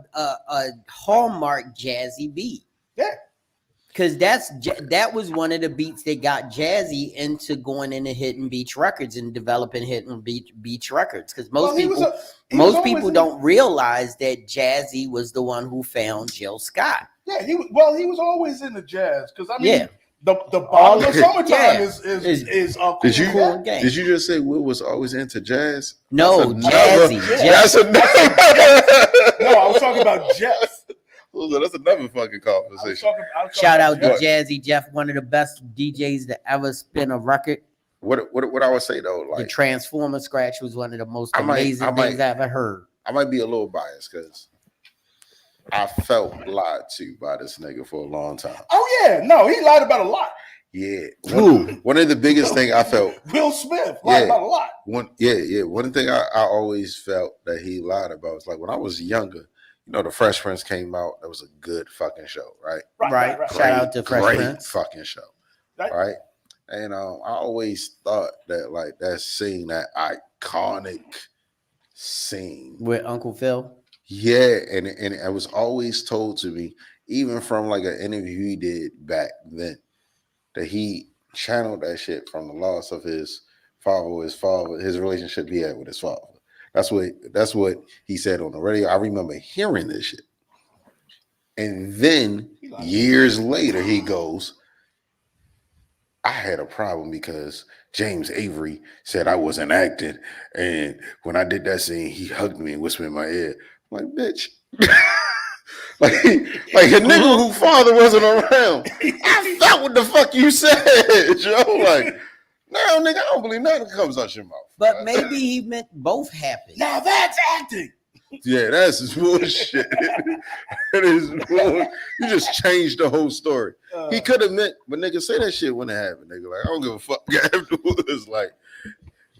hallmark jazzy beat. Yeah. Because that was one of the beats that got Jazzy into going into Hidden Beach Records and developing Hidden Beach Records. Because most people don't realize that Jazzy was the one who found Jill Scott. Yeah, he was always into jazz. Because I mean, the bottom of summertime is cool. Did you just say Will was always into jazz? No, Jazzy. That's another. No, I was talking about Jeff. That's another fucking conversation. Shout out to Jazzy Jeff, one of the best DJs to ever spin a record. What I would say though, like the Transformer scratch was one of the most amazing things I ever heard. I might be a little biased because I felt lied to by this nigga for a long time. Oh yeah, no, he lied about a lot. Yeah, one of the biggest things I felt. Will Smith lied about a lot. One thing I always felt that he lied about was like when I was younger. You know, the Fresh Prince came out. That was a good fucking show, right? Right. Shout out to Fresh Prince. Great fucking show, right? And I always thought that like that scene, that iconic scene with Uncle Phil. Yeah, and it was always told to me, even from like an interview he did back then, that he channeled that shit from the loss of his father, his relationship he had with his father. That's what he said on the radio. I remember hearing this shit. And then years later, he goes, I had a problem because James Avery said I wasn't acting, and when I did that scene, he hugged me and whispered in my ear. I'm like, bitch. like a nigga whose father wasn't around. I felt what the fuck you said, Joe. Like, no, nigga, I don't believe nothing comes out your mouth. But maybe he meant both happened. Now that's acting. Yeah, that's bullshit. That is bullshit. You just changed the whole story. He could have meant, but nigga, say that shit when it happened, nigga. Like, I don't give a fuck afterwards. Like,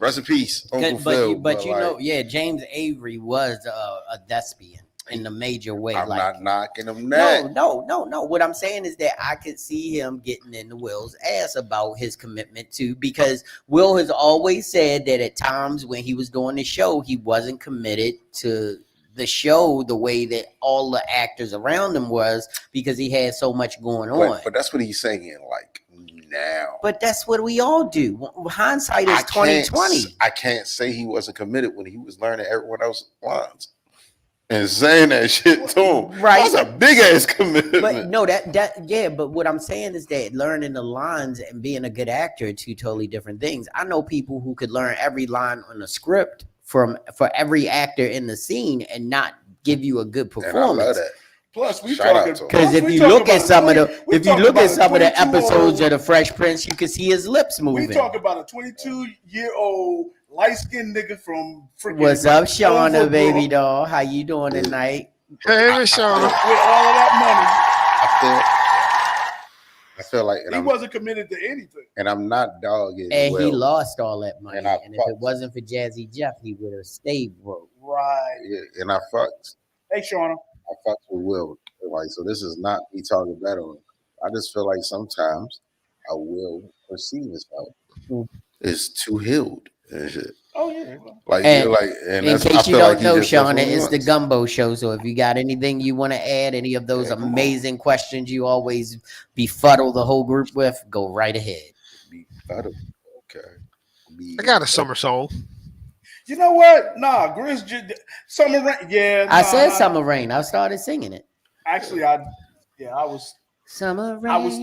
rest in peace, Uncle Phil. But you know, yeah, James Avery was a thespian in a major way. I'm like, not knocking him that. No. What I'm saying is that I could see him getting into Will's ass about his commitment to, because Will has always said that at times when he was doing the show, he wasn't committed to the show the way that all the actors around him was, because he had so much going on. But that's what he's saying, like, now. But that's what we all do. Hindsight is 2020. I can't say he wasn't committed when he was learning everyone else's lines and saying that shit to him. Right. That's a big ass commitment. But no, but what I'm saying is that learning the lines and being a good actor are two totally different things. I know people who could learn every line on the script for every actor in the scene and not give you a good performance. And I love that. Plus, we Shout talking out to him. Because if you look at some of the episodes of The Fresh Prince, you can see his lips moving. We talk about a 22-year-old light-skinned nigga from freaking. What's up, Shauna, Overbrook, baby doll? How you doing tonight? Hey, Miss Shauna. with all of that I feel like money, he wasn't committed to anything. and I'm not dogging. And Will. he lost all that money. And And, I if it wasn't for Jazzy Jeff, he would have stayed broke. Right. Yeah, and I fucked. Hey, Shauna. I fucked with Will. Like, so this is not me talking bad on him. I just feel like sometimes I will perceive himself is too healed and shit. Oh yeah. Like, And and in that's, I case you feel don't like he know, just left Shauna, what he it's the wants. Gumbo Show. So if you got anything you want to add, any of those Yeah, come on. amazing questions you always befuddle the whole group with, go right ahead. Okay. I got a summer song. You know what? Nah, Grizz. Summer Rain. Yeah. I said Summer Rain. I started singing it. Actually, I was. Summer Rain. I was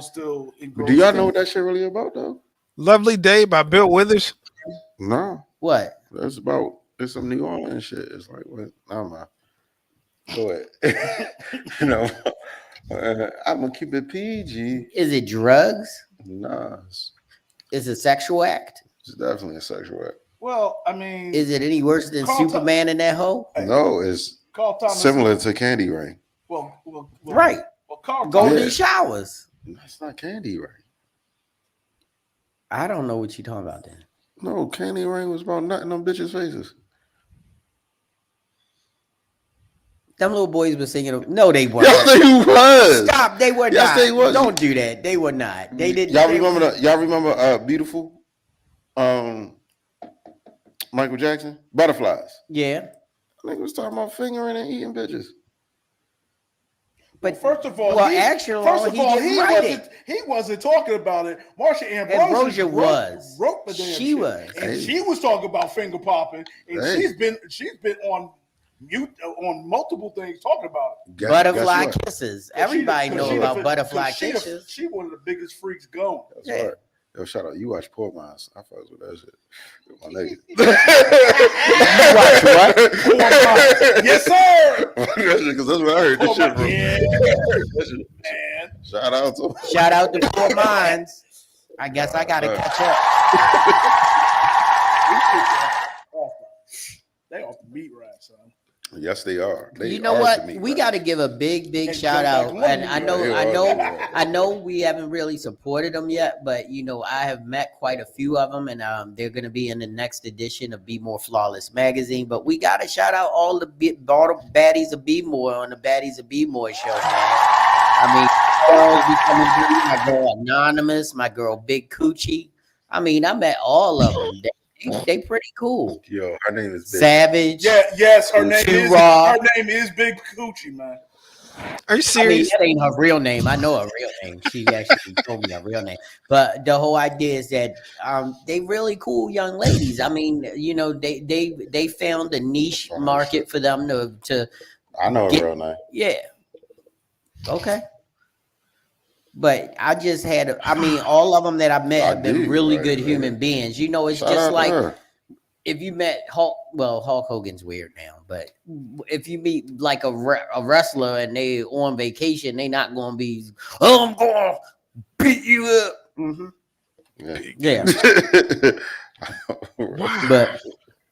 still. Do y'all know what that shit really about though? Lovely Day by Bill Withers. No, What? that's about it's some New Orleans shit. It's like what? Never mind. Go ahead. You know, I'm gonna keep it PG. Is it drugs? Nah, Is it sexual act? it's definitely a sexual act. Well, I mean, Is it any worse than Carl Superman in that hole? No, it's Carl Thomas. similar to Candy Rain. Well, Right. Well, Carl Golden Yeah. showers. That's not Candy Rain. I don't know what you're talking about then. No, Candy Rain was about nutting on bitches' faces. Them little boys were singing. No, they weren't. Yes, they was. Stop. They were Yes, not. they was. Don't do that. They were not. They didn't. Y'all they remember were- Y'all remember Beautiful? Michael Jackson? Butterflies. Yeah. Nigga was talking about fingering and eating bitches. But First of all, well, he didn't write it. he wasn't talking about it. Marsha Ambrosia was. wrote the damn She shit. was. And Hey. she was talking about finger popping, and Hey. she's been on mute on multiple things talking about it. Butterfly guess what? kisses. Cause Everybody she- know she about the- butterfly cause she the- kisses. She one of the biggest freaks going. That's Yeah. right. Yo, shout out. You watch Poor Minds. I fucks with that shit. My nigga. You watch what? Yes, sir. Because that's where I heard this Oh, shit my- from. yeah, That shit- man. Shout out to Shout out to Poor Minds. I guess I gotta catch up. They off the beat right, son. Yes, they are. They You know are what? to me, We right? got to give a big And shout jump out. back one And of I you, know, right? I know we haven't really supported them yet, but you know, I have met quite a few of them, and they're going to be in the next edition of Be More Flawless magazine. But we got to shout out all the baddies of Be More on the Baddies of Be More show, man. I mean, girls be coming through. My girl Anonymous, my girl Big Coochie. I mean, I met all of them. They pretty cool. Yo, her name is Big. Savage. Yeah, yes, her Too name raw. is Big Coochie, man. Are you I mean, serious? that ain't her real name. I know her real name. She actually told me her real name. But the whole idea is that they really cool young ladies. I mean, you know, they found a niche market for them to I know her Get- real name. yeah. Okay. But I just had, I mean, all of them that I met I have been do, really right, good right. human beings. You know, it's Shout just out to like her. if you met Hulk. Well, Hulk Hogan's weird now, but if you meet like a wrestler and they on vacation, they not going to be, oh, I'm going to beat you up. Mm-hmm. Yeah. Yeah, Wow. but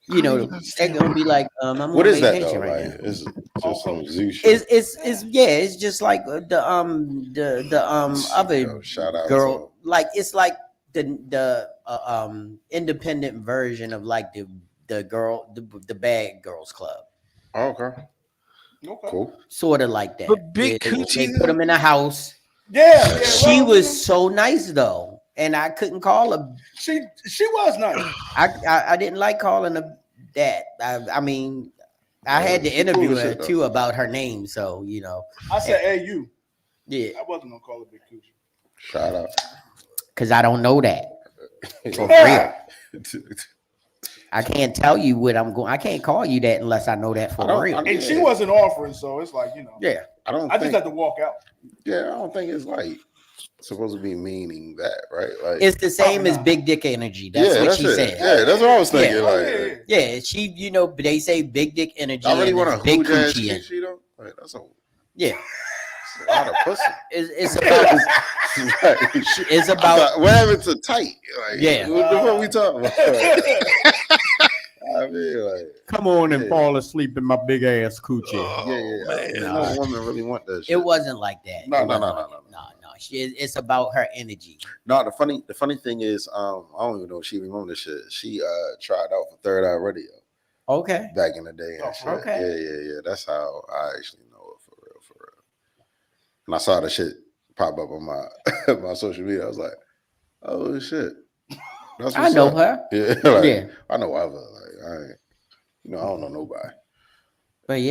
you I don't know, even they're understand. gonna be like, I'm What on is that though? vacation right Like, now. it's just some zoo shit. It's yeah, it's just like the other Yo, shout out to girl, like it's like the independent version of like the girl the bad girls club, oh, okay, Okay. cool. sort of like that. But Big They Coochie, put them in a house. Yeah, yeah. She well, was so nice though, and I couldn't call her. She was nice. I didn't like calling her that. I mean, I Yeah, had to she cool interview as her shit, though. too about her name, so you know. I said, "Hey, you." Yeah, I wasn't gonna call her Big Coochie. Shout out. because I don't know that for Yeah. real. I can't tell you what I'm going. I can't call you that unless I know that I for don't- real. I- And she wasn't offering, so it's like, you know. Yeah, I don't I just think. had to walk out. Yeah, I don't think it's like supposed to be meaning that, right? Like, it's the same Probably as not. big dick energy. That's yeah, what that's she it. said. Yeah, that's what I was thinking. Yeah. Oh, Like, yeah, Yeah, she, you know, they say big dick energy I really and want it's a big huge ass coochie. coochie though. Like, that's Yeah, a lot of pussy. it's about Like, it's about what happened to tight? Like, Yeah. what the fuck we talking about? I mean, like, come on and Yeah. fall asleep in my big ass coochie. yeah. I don't man. know a woman really want that shit. It wasn't like that. No, It no, wasn't no, like no, that. no, no. No. It's about her energy. No, the funny thing is, I don't even know if she remember this shit. She tried out for Third Eye Radio Okay. back in the day and Oh, shit. okay. Yeah. That's how I actually know her for real. And I saw the shit pop up on my my social media. I was like, oh shit. That's I what's know up. her. Yeah, like, Yeah. I know of her. Like, I ain't, I don't know nobody. But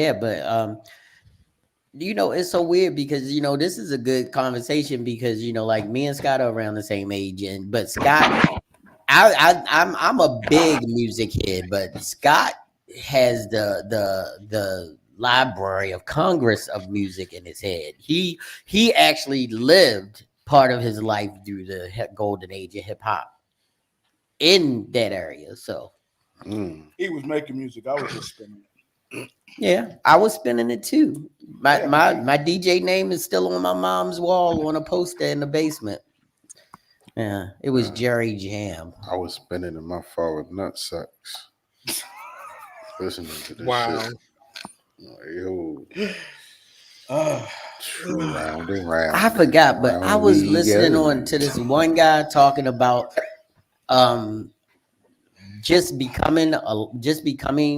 you know, it's so weird because this is a good conversation because like me and Scott are around the same age, but Scott, I'm a big music head, but Scott has the Library of Congress of music in his head. He actually lived part of his life through the golden age of hip hop in that area. So He was making music. I was just spinning it. yeah, I was spinning it too. My Yeah. my DJ name is still on my mom's wall on a poster in the basement. Yeah, it was Jerry Jam. I was spinning in my forward nut sacks. Listening to this Wow. shit. Like, yo, Uh, round and round. I forgot, but I round was we listening go. on to this one guy talking about just becoming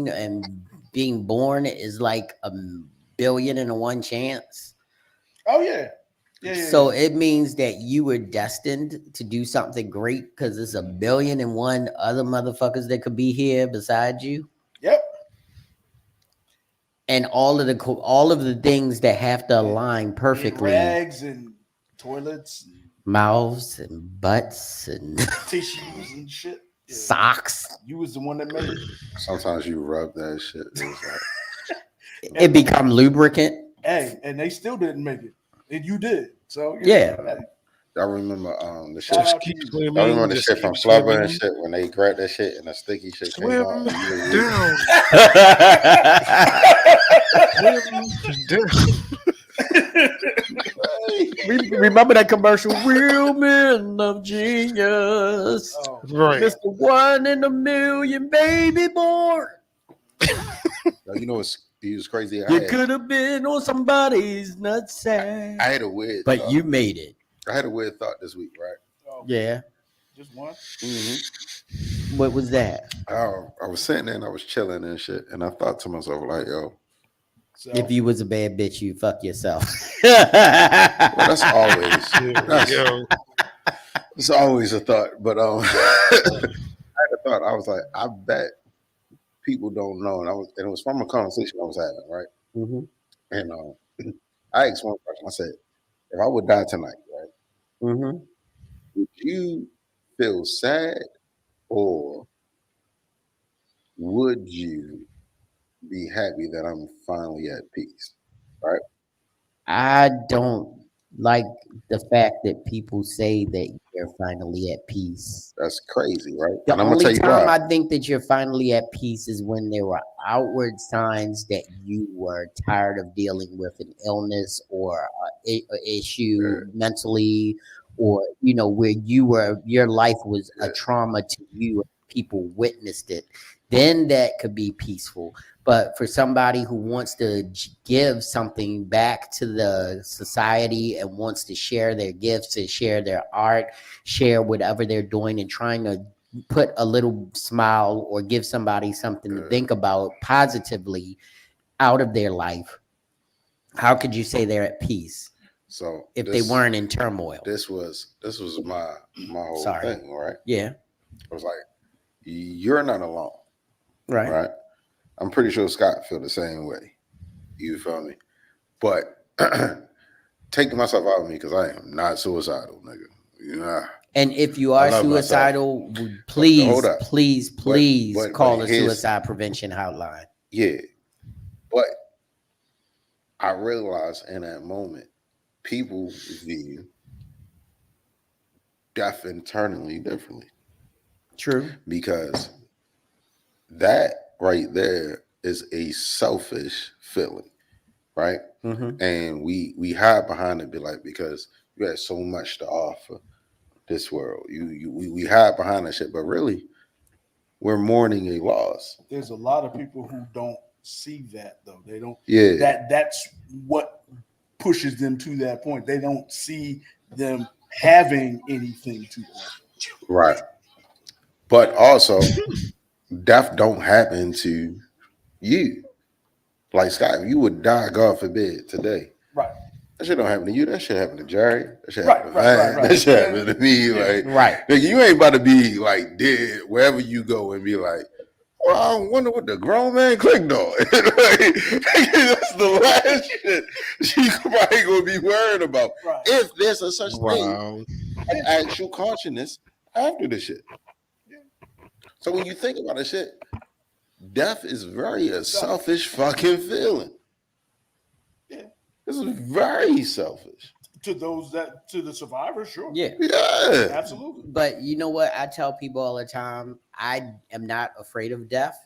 and being born is like a billion and a one chance. oh yeah. Yeah. So it means that you were destined to do something great because there's a billion and one other motherfuckers that could be here beside you. Yep. And all of the things that have to align And perfectly, rags and toilets and mouths and butts and tissues and shit. Yeah. socks. You was the one that made it. Sometimes you rub that shit. It's like, It become lubricant. Hey, and they still didn't make it. And you did. So Yeah. y'all remember the shit. Shout Just out to keep you. swimming. Y'all remember the just shit from keep Flubber and swimming. shit when they grabbed that shit and the sticky shit came Swim out. down. Swim down. Remember that commercial? Real men of genius. Oh, Right. Mr. One in a million, baby born. You know he was crazy. You could have been on somebody's nutsack, I had a weird but thought. you made it. I had a weird thought this week, right? oh, Yeah. just one. What was that? I was sitting there and I was chilling and shit, and I thought to myself like, yo, So If you was a bad bitch, you fuck yourself. well, that's always Yo, it's always a thought. But I had a thought. I was like, I bet people don't know, and it was from a conversation I was having, right? Mhm. And I asked one question. I said, if I would die tonight, right, Mhm. would you feel sad or would you be happy that I'm finally at peace? Right? I don't like the fact that people say that you're finally at peace. That's crazy, right? The And I'm gonna only tell you time why. I think that you're finally at peace is when there were outward signs that you were tired of dealing with an illness or a issue Yeah, mentally, or where your life was a yeah, trauma to you. And people witnessed it. Then that could be peaceful. But for somebody who wants to give something back to the society and wants to share their gifts and share their art, share whatever they're doing and trying to put a little smile or give somebody something to yeah. think about positively out of their life, how could you say they're at peace So if they weren't in turmoil? this was my whole Sorry. thing, right? Yeah. It was like, you're not alone, Right. right? I'm pretty sure Scott feel the same way. You feel me? But taking myself out of me because I am not suicidal, nigga. You know, And if you I are love myself. suicidal, But hold up. please call the here's- suicide prevention hotline. Yeah, but I realized in that moment, people view death internally differently True. because that right there is a selfish feeling, right? Mm-hmm. And we hide behind it, be like, because you had so much to offer this world. We hide behind that shit, but really, we're mourning a loss. There's a lot of people who don't see that though. They don't. Yeah, That's what pushes them to that point. They don't see them having anything to offer. right. But also, death don't happen to you. Like Scott, if you would die, God forbid, today. Right. That shit don't happen to you. That shit happen to Jerry. That shit Right, happen to right, Van. right, right. That shit Yeah. happen to me. Yeah. Like, Right. nigga, you ain't about to be like dead wherever you go and be like, well, I wonder what the grown man clicked on. Like, that's the last shit she's probably gonna be worried about. Right. If there's a such thing Wow. as actual consciousness after the shit. So when you think about the shit, death is very a selfish fucking feeling. Yeah. This is very selfish. To the survivors, sure. Yeah. Yeah. Absolutely. But you know what? I tell people all the time, I am not afraid of death.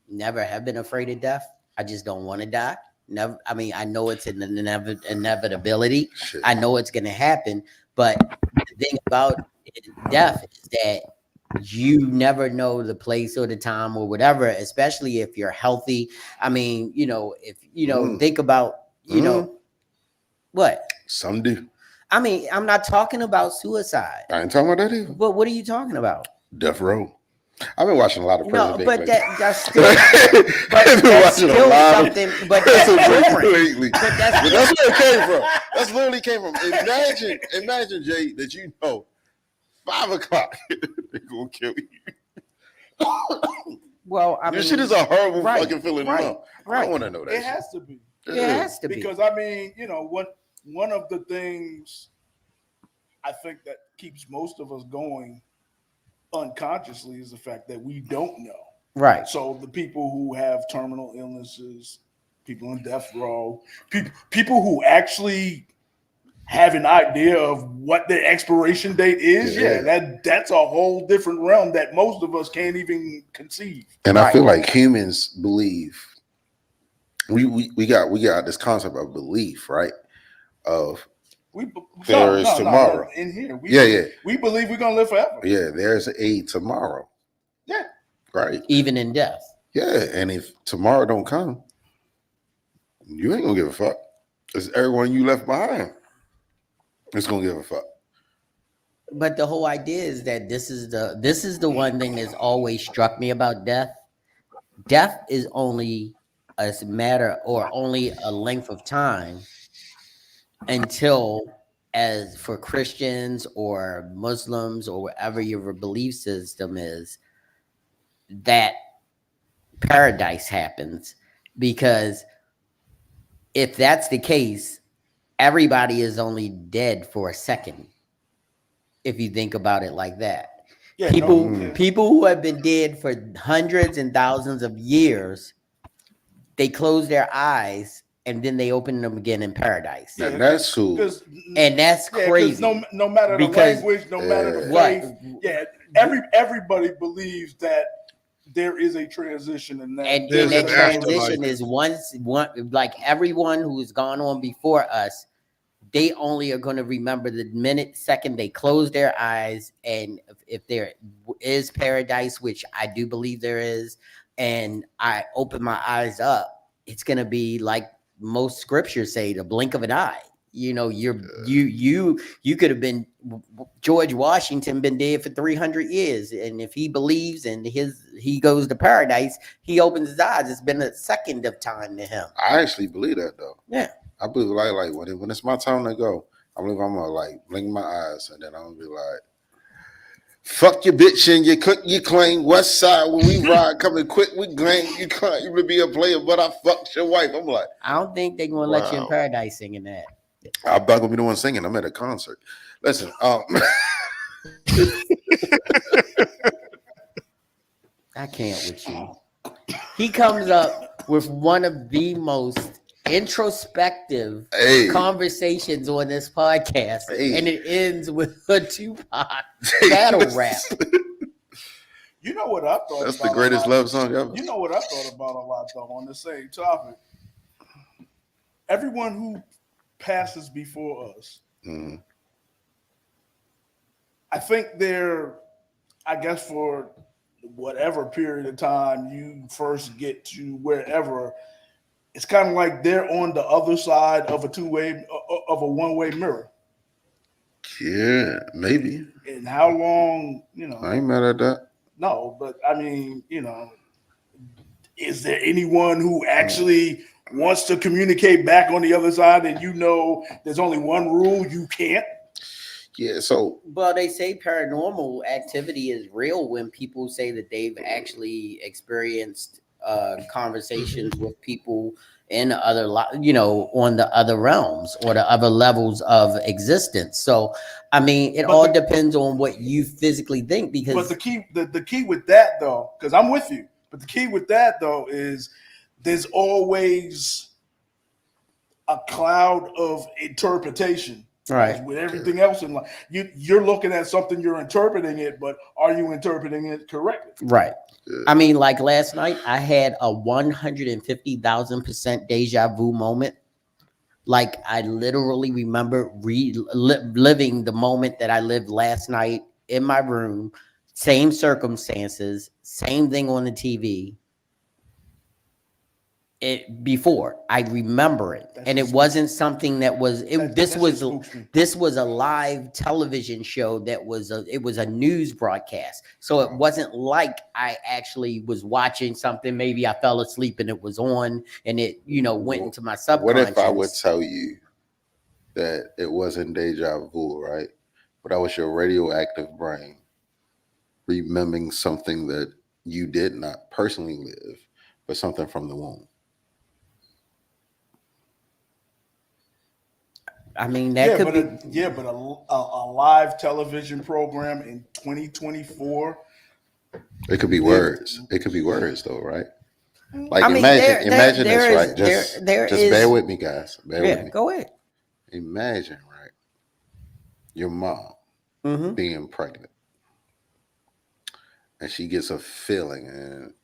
Never have been afraid of death. I just don't want to die. Never. I mean, I know it's an inevitability. Shit. I know it's going to happen. But the thing about death is that you never know the place or the time or whatever, especially if you're healthy. I mean, if think about, what? Some do. I mean, I'm not talking about suicide. I ain't talking about that either. But what are you talking about? Death Row. I've been watching a lot of No, President but lately. that's still, but I've been that's watching a still lot of something. But that's different. lately. But But that's where it came from. That's literally came from. Imagine, Jay, that 5 o'clock, they're gonna kill you. Well, I mean, This shit is a horrible right, fucking feeling to right, know. I right. don't want to know that. It shit. has to be. it has to be. Because I mean, one of the things I think that keeps most of us going unconsciously is the fact that we don't know. Right. So the people who have terminal illnesses, people on death row, people who actually have an idea of what their expiration date is, that's a whole different realm that most of us can't even conceive. And Right. I feel like humans believe we got this concept of belief, right? Of there is tomorrow. In here, we believe we're gonna live forever. Yeah, there's a tomorrow. Yeah. Right. Even in death. Yeah, and if tomorrow don't come, you ain't gonna give a fuck. It's everyone you left behind. It's gonna give a fuck. But the whole idea is that this is the one thing that's always struck me about death. Death is only a matter or only a length of time until, as for Christians or Muslims or whatever your belief system is, that paradise happens. Because if that's the case, everybody is only dead for a second. If you think about it like that. Yeah, People who have been dead for hundreds and thousands of years, they close their eyes and then they open them again in paradise. Now, that's cool. And that's crazy. No matter the language, no matter the faith, everybody believes that there is a transition in that. And that transition is one like everyone who's gone on before us, they only are going to remember the second they close their eyes, and if there is paradise, which I do believe there is, and I open my eyes up, it's going to be like most scriptures say, the blink of an eye. You know, you could have been George Washington, been dead for 300 years, and if he believes and he goes to paradise, he opens his eyes. It's been a second of time to him. I actually believe that though. Yeah, I believe like when it's my time to go, I believe I'm gonna like blink my eyes, and then I'm gonna be like, "Fuck your bitch and your cook, you claim West Side when we ride coming quick, we claim you claim you to be a player, but I fucked your wife." I'm like, I don't think they're gonna let you in paradise singing that. I'm not gonna be the one singing. I'm at a concert. Listen, I can't with you. He comes up with one of the most introspective conversations on this podcast, and it ends with a Tupac battle rap. You know what I thought? That's the greatest love song ever. You know what I thought about a lot though on the same topic. Everyone who passes before us, I think I guess for whatever period of time you first get to wherever, it's kind of like they're on the other side of a one-way mirror. Yeah, maybe. And how long, I ain't mad at that. No, but I mean, is there anyone who actually wants to communicate back on the other side, and there's only one rule, you can't? Yeah, so well, they say paranormal activity is real when people say that they've actually experienced conversations with people in other, on the other realms or the other levels of existence. So, I mean, it all depends on what you physically think. Because the key with that though, because I'm with you, but the key with that though is there's always a cloud of interpretation. Right. With everything else in life, you're looking at something, you're interpreting it, but are you interpreting it correctly? Right. I mean, like last night, I had a 150,000% deja vu moment. Like I literally remember living the moment that I lived last night in my room, same circumstances, same thing on the TV. Before I remember it, and it wasn't something that was. This was a live television show that was a news broadcast. So it wasn't like I actually was watching something. Maybe I fell asleep and it was on, and it went into my subconscious. What if I would tell you that it wasn't deja vu, right? But that was your radioactive brain remembering something that you did not personally live, but something from the womb. I mean, that could be. But a live television program in 2024. It could be words. It could be words, though, right? Like, imagine this, right? Just bear with me, guys. Bear with me. Go ahead. Imagine, right? Your mom being pregnant, and she gets a feeling, and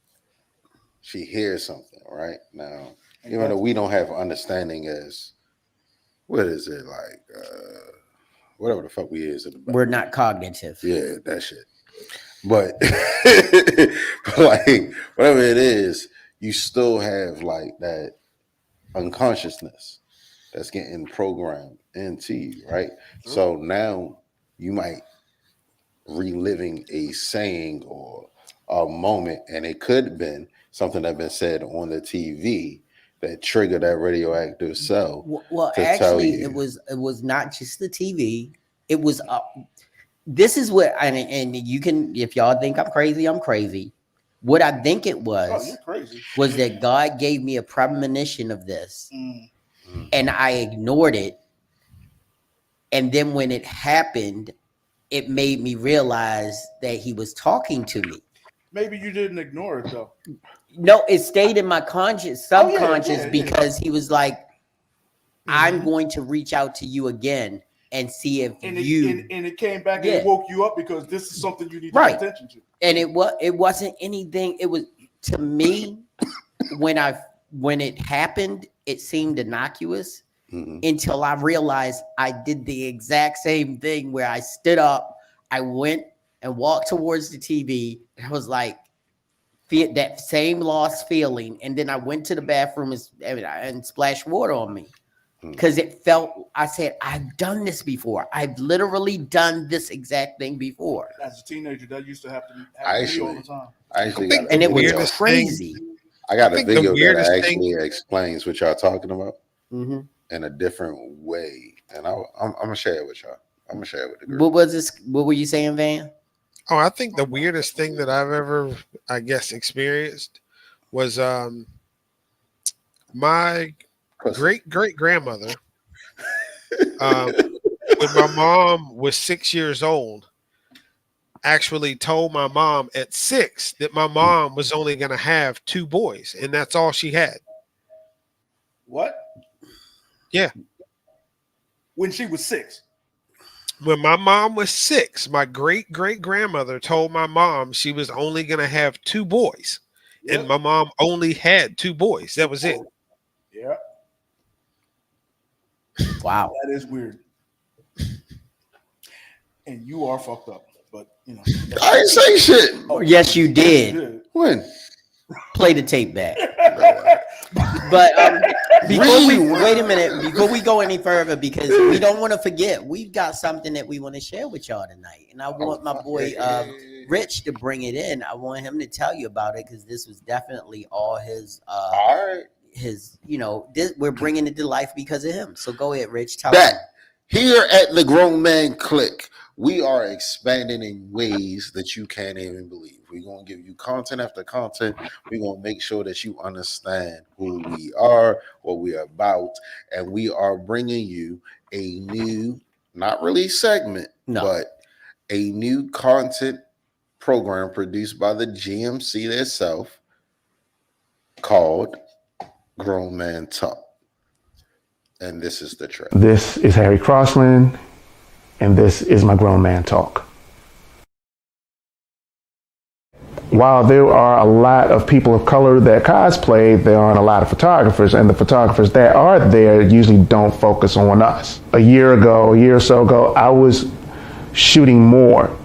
she hears something, right? Now, even though we don't have understanding as what is it like? Whatever the fuck we is. We're not cognitive. Yeah, that shit. But like whatever it is, you still have like that unconsciousness that's getting programmed into you, right? Sure. So now you might reliving a saying or a moment, and it could have been something that been said on the TV that triggered that radioactive cell. Well, actually, it was not just the TV. It was this is what and you can, if y'all think I'm crazy, I'm crazy. What I think it was was that God gave me a premonition of this, and I ignored it. And then when it happened, it made me realize that He was talking to me. Maybe you didn't ignore it though. No, it stayed in my subconscious, because He was like, I'm going to reach out to you again and see if and it came back and it woke you up because this is something you need to pay attention to. And it wasn't anything. It was, to me, when it happened, it seemed innocuous until I realized I did the exact same thing where I stood up, I went and walked towards the TV, and I was like, that same lost feeling, and then I went to the bathroom and splashed water on me because it felt. I said, I've done this before. I've literally done this exact thing before. As a teenager, that used to happen to me all the time. And it was crazy. I got a video that actually explains what y'all talking about in a different way, and I'm gonna share it with y'all. I'm gonna share it with the group. What was this? What were you saying, Van? Oh, I think the weirdest thing that I've ever, I guess, experienced was my great grandmother. When my mom was 6 years old, actually told my mom at 6 that my mom was only going to have 2 boys, and that's all she had. What? Yeah. When she was 6. When my mom was 6, my great grandmother told my mom she was only going to have 2 boys. Yep. And my mom only had 2 boys. That was it. Yeah. Wow. That is weird. And you are fucked up. But, you know. I didn't say shit. Oh, yes, you did. When? Play the tape back. But wait a minute, before we go any further, because we don't want to forget, we've got something that we want to share with y'all tonight, and I want my boy Rich to bring it in. I want him to tell you about it because this was definitely all his. His, we're bringing it to life because of him. So go ahead, Rich. Tell him. Here at the Grown Man Clique, we are expanding in ways that you can't even believe. We're going to give you content after content. We're going to make sure that you understand who we are, what we are about, and we are bringing you a new, not really segment, but a new content program produced by the GMC itself called Grown Man Talk. And this is the track. This is Harry Crossland, and this is my Grown Man Talk. While there are a lot of people of color that cosplay, there aren't a lot of photographers, and the photographers that are there usually don't focus on us. A year or so ago, I was shooting more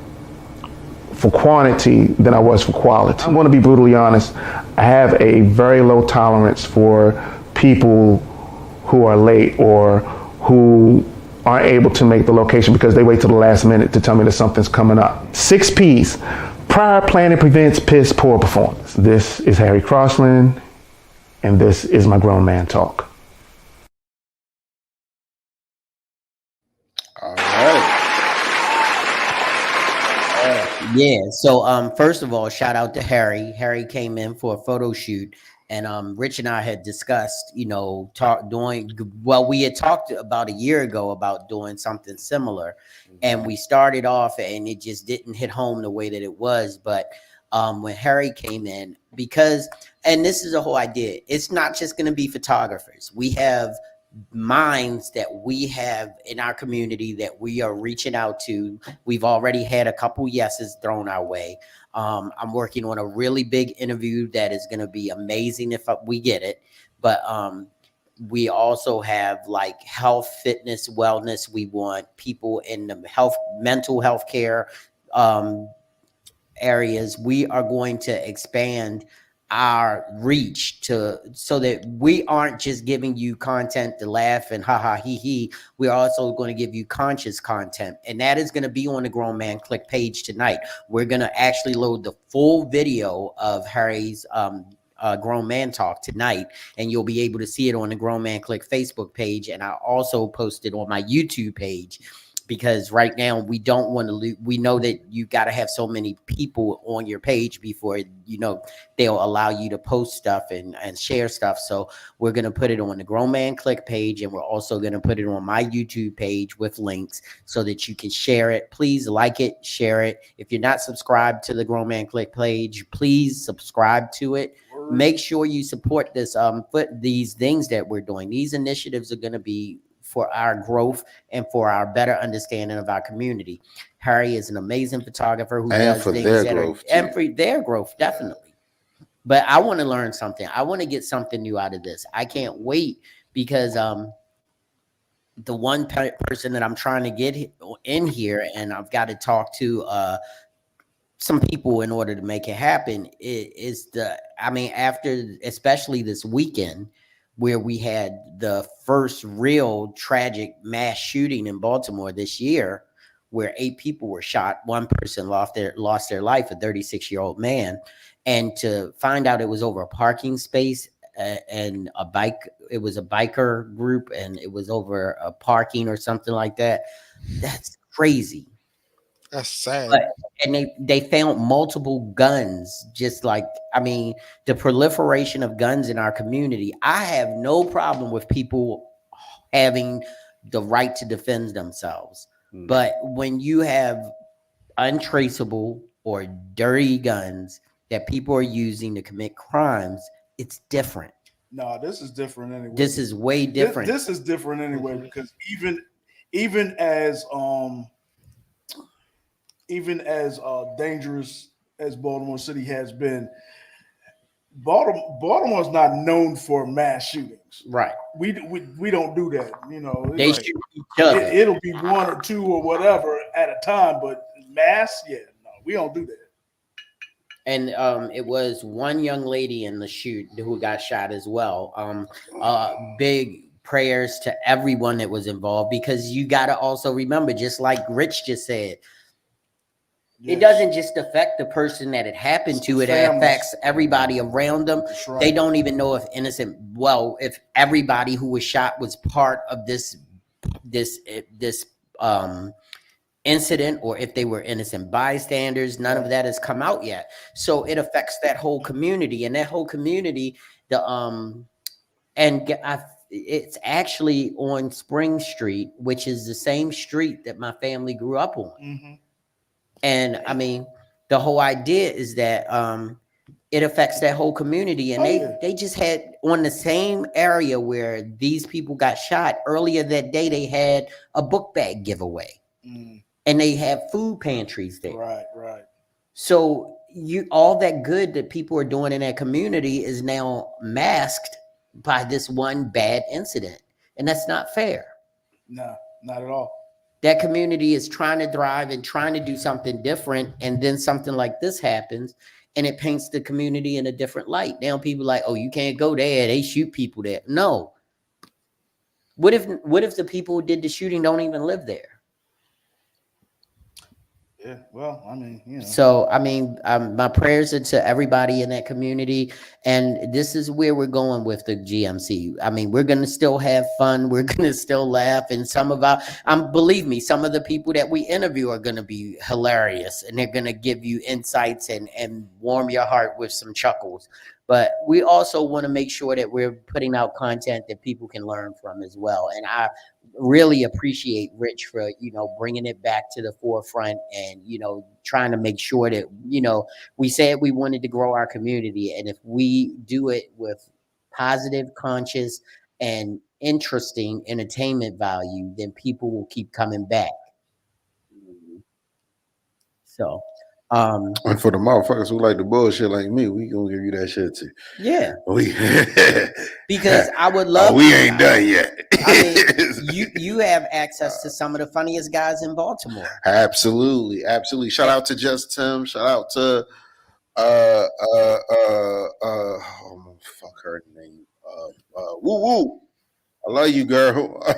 for quantity than I was for quality. I'm going to be brutally honest. I have a very low tolerance for people who are late or who aren't able to make the location because they wait till the last minute to tell me that something's coming up. 6 P's. Prior planning prevents piss poor performance. This is Harry Crossland, and this is my Grown Man Talk. All right. Yeah. So first of all, shout out to Harry. Harry came in for a photo shoot, and Rich and I had discussed, we had talked about a year ago about doing something similar, and we started off and it just didn't hit home the way that it was. But when Harry came in, and this is the whole idea, it's not just going to be photographers. We have minds that we have in our community that we are reaching out to. We've already had a couple yeses thrown our way. I'm working on a really big interview that is going to be amazing if we get it. But we also have like health, fitness, wellness. We want people in the mental health care areas. We are going to expand our reach so that we aren't just giving you content to laugh and ha ha he he. We're also going to give you conscious content, and that is going to be on the Grown Man Clique page tonight. We're going to actually load the full video of Harry's Grown Man Talk tonight, and you'll be able to see it on the Grown Man Clique Facebook page, and I also post it on my YouTube page. Because right now we don't want to we know that you got to have so many people on your page before, they'll allow you to post stuff and share stuff. So we're going to put it on the Grown Man Clique page, and we're also going to put it on my YouTube page with links so that you can share it. Please like it, share it. If you're not subscribed to the Grown Man Clique page, please subscribe to it. make sure you support this these things that we're doing. These initiatives are going to be for our growth and for our better understanding of our community. Harry is an amazing photographer who And does for things their that growth, are and too. for their growth, definitely. But I want to learn something. I want to get something new out of this. I can't wait because the one person that I'm trying to get in here, and I've got to talk to some people in order to make it happen, is after especially this weekend where we had the first real tragic mass shooting in Baltimore this year, where 8 people were shot. One person lost their life, a 36-year-old man, and to find out it was over a parking space and a bike. It was a biker group, and it was over a parking or something like that. That's crazy. That's sad. But and they found multiple guns, just like the proliferation of guns in our community. I have no problem with people having the right to defend themselves. But when you have untraceable or dirty guns that people are using to commit crimes, it's different. No, this is different anyway. This is way different. This is different anyway because even as dangerous as Baltimore City has been, Baltimore's not known for mass shootings. Right. We don't do that. They shoot each other. It'll be 1 or 2 or whatever at a time, but mass, no, we don't do that. And it was one young lady in the shoot who got shot as well. Big prayers to everyone that was involved, because you got to also remember, just like Rich just said, it doesn't just affect the person that it happened to. It affects everybody around them. Right. They don't even know if everybody who was shot was part of this incident, or if they were innocent bystanders. None of that has come out yet. So it affects that whole community, and that whole community, it's actually on Spring Street, which is the same street that my family grew up on. Mm-hmm. And the whole idea is that it affects that whole community. And they just had on the same area where these people got shot earlier that day, they had a book bag giveaway. And they have food pantries there. Right. So all that good that people are doing in that community is now masked by this one bad incident. And that's not fair. No, not at all. That community is trying to thrive and trying to do something different. And then something like this happens and it paints the community in a different light. Now people are like, oh, you can't go there. They shoot people there. No. What if the people who did the shooting don't even live there? Yeah, well, So, my prayers are to everybody in that community. And this is where we're going with the GMC. We're going to still have fun. We're going to still laugh. And believe me, some of the people that we interview are going to be hilarious. And they're going to give you insights and warm your heart with some chuckles. But we also want to make sure that we're putting out content that people can learn from as well. And I really appreciate Rich for, bringing it back to the forefront and, trying to make sure that, we said we wanted to grow our community. And if we do it with positive, conscious, and interesting entertainment value, then people will keep coming back. So, and for the motherfuckers who like the bullshit like me, we gonna give you that shit too. Yeah. Because I would love. We ain't done yet. You have access to some of the funniest guys in Baltimore. Absolutely. Shout out to Just Tim. Shout out to fuck her name. Woo Woo. I love you, girl. Fuck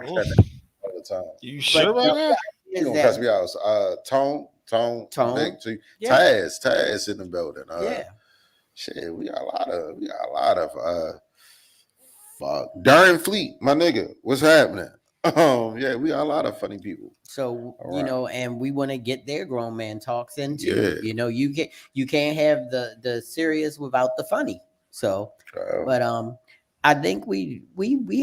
that all the time. You sure about that? You gonna cuss me out? Tone. Yeah. Taz in the building. Shit, we got a lot of fuck. Darren Fleet, my nigga, what's happening? Yeah, we got a lot of funny people. So and we want to get their grown man talks in too. Yeah. You can't have the serious without the funny. So, but I think we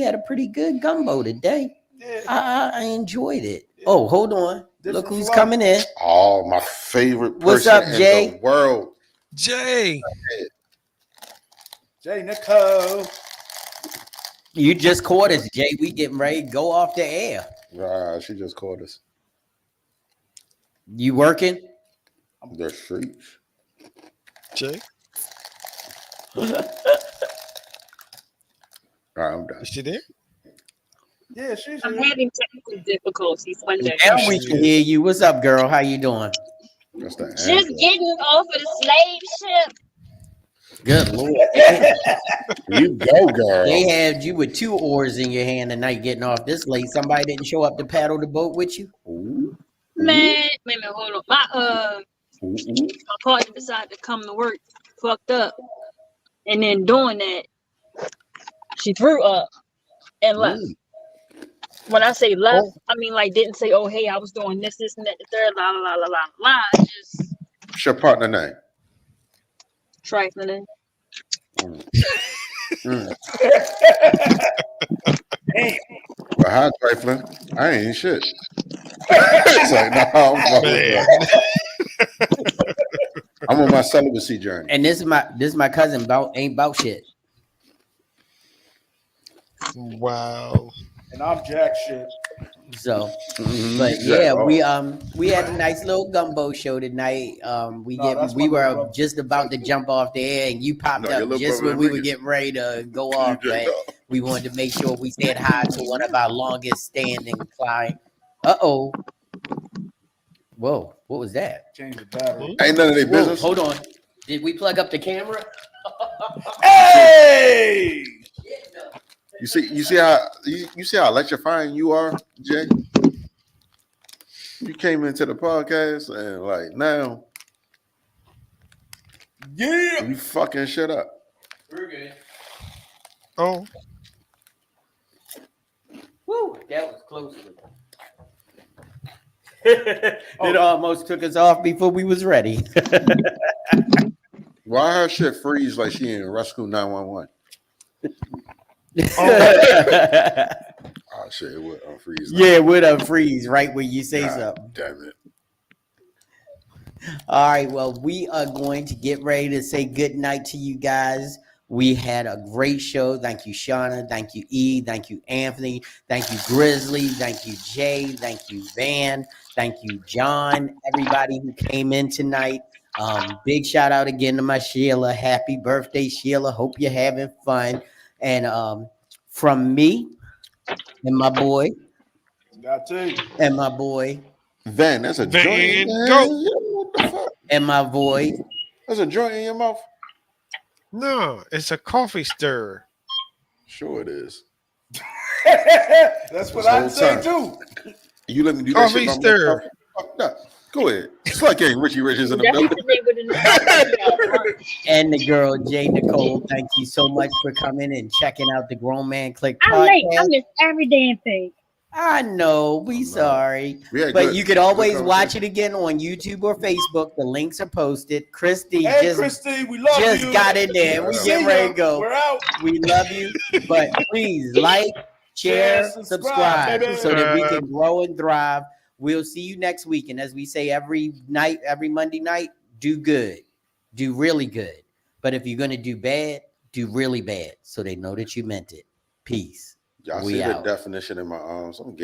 had a pretty good gumbo today. Yeah. I enjoyed it. Yeah. Oh, hold on. Look who's coming in. Oh, my favorite person What's up, Jay? in the world. Jay. Jay Nicole. You just caught us, Jay. We getting ready to go off the air. She just called us. You working? The streets. Jay. All right, I'm done. Is she there? Yeah, she's I'm here. having technical difficulties one day. Now we can hear you. What's up, girl? How you doing? That's the Just answer. getting off of the slave ship. Good Lord. You go, girl. They had you with 2 oars in your hand tonight getting off this late. Somebody didn't show up to paddle the boat with you? Ooh, Man, hold on. My partner decided to come to work fucked up. And then doing that, she threw up and left. When I say left, I mean like didn't say, oh hey, I was doing this, and that, the third, la la la la la la. Just what's your partner name? trifling. Well, hi, trifling. I ain't shit. It's like, no, I'm fucking. I'm on my celibacy journey. And this is my cousin ain't about shit. Wow. And I'm jack shit. So, but yeah, we had a nice little gumbo show tonight. We were just about to jump off the air, and you popped up just when we were getting ready to go off. But we wanted to make sure we said hi to one of our longest standing clients. Whoa, what was that? Change the battery. Ain't none of their business. Hold on. Did we plug up the camera? Hey! You see how electrifying you are, Jay. You came into the podcast and like now, you fucking shit up. We're good. Oh. Woo, that was close. It almost took us off before we was ready. Why her shit freeze like she in Rescue 911? Oh shit, it would unfreeze. Yeah, it would unfreeze right when you say something. Damn it. All right, well, we are going to get ready to say good night to you guys. We had a great show. Thank you, Shauna. Thank you, E. Thank you, Anthony. Thank you, Grizzly. Thank you, Jay. Thank you, Van. Thank you, John. Everybody who came in tonight. Big shout out again to my Sheila. Happy birthday, Sheila. Hope you're having fun. And from me and my boy, and my boy, Van, that's a joint in your Go. hand? What the fuck? and my boy. That's a joint in your mouth? No, it's a coffee stir. Sure it is. That's what I'd say too. You let me do that Coffee shit. stir. Go ahead. It's like getting Richie Riches in the That's building. the name of the And the girl, Jay Nicole, thank you so much for coming and checking out the Grown Man Clique I'm podcast. late. I missed every damn thing. I know, we sorry. But you could always watch it again on YouTube or Facebook. The links are posted. Christy Christy, we love just you. got in there. We get ready to go. We're out. We love you. But please like, share, subscribe baby. so that we can grow and thrive. We'll see you next week. And as we say every night, every Monday night, do good. Do really good. But if you're going to do bad, do really bad so they know that you meant it. Peace. Y'all We see out. the definition in my arms. I'm getting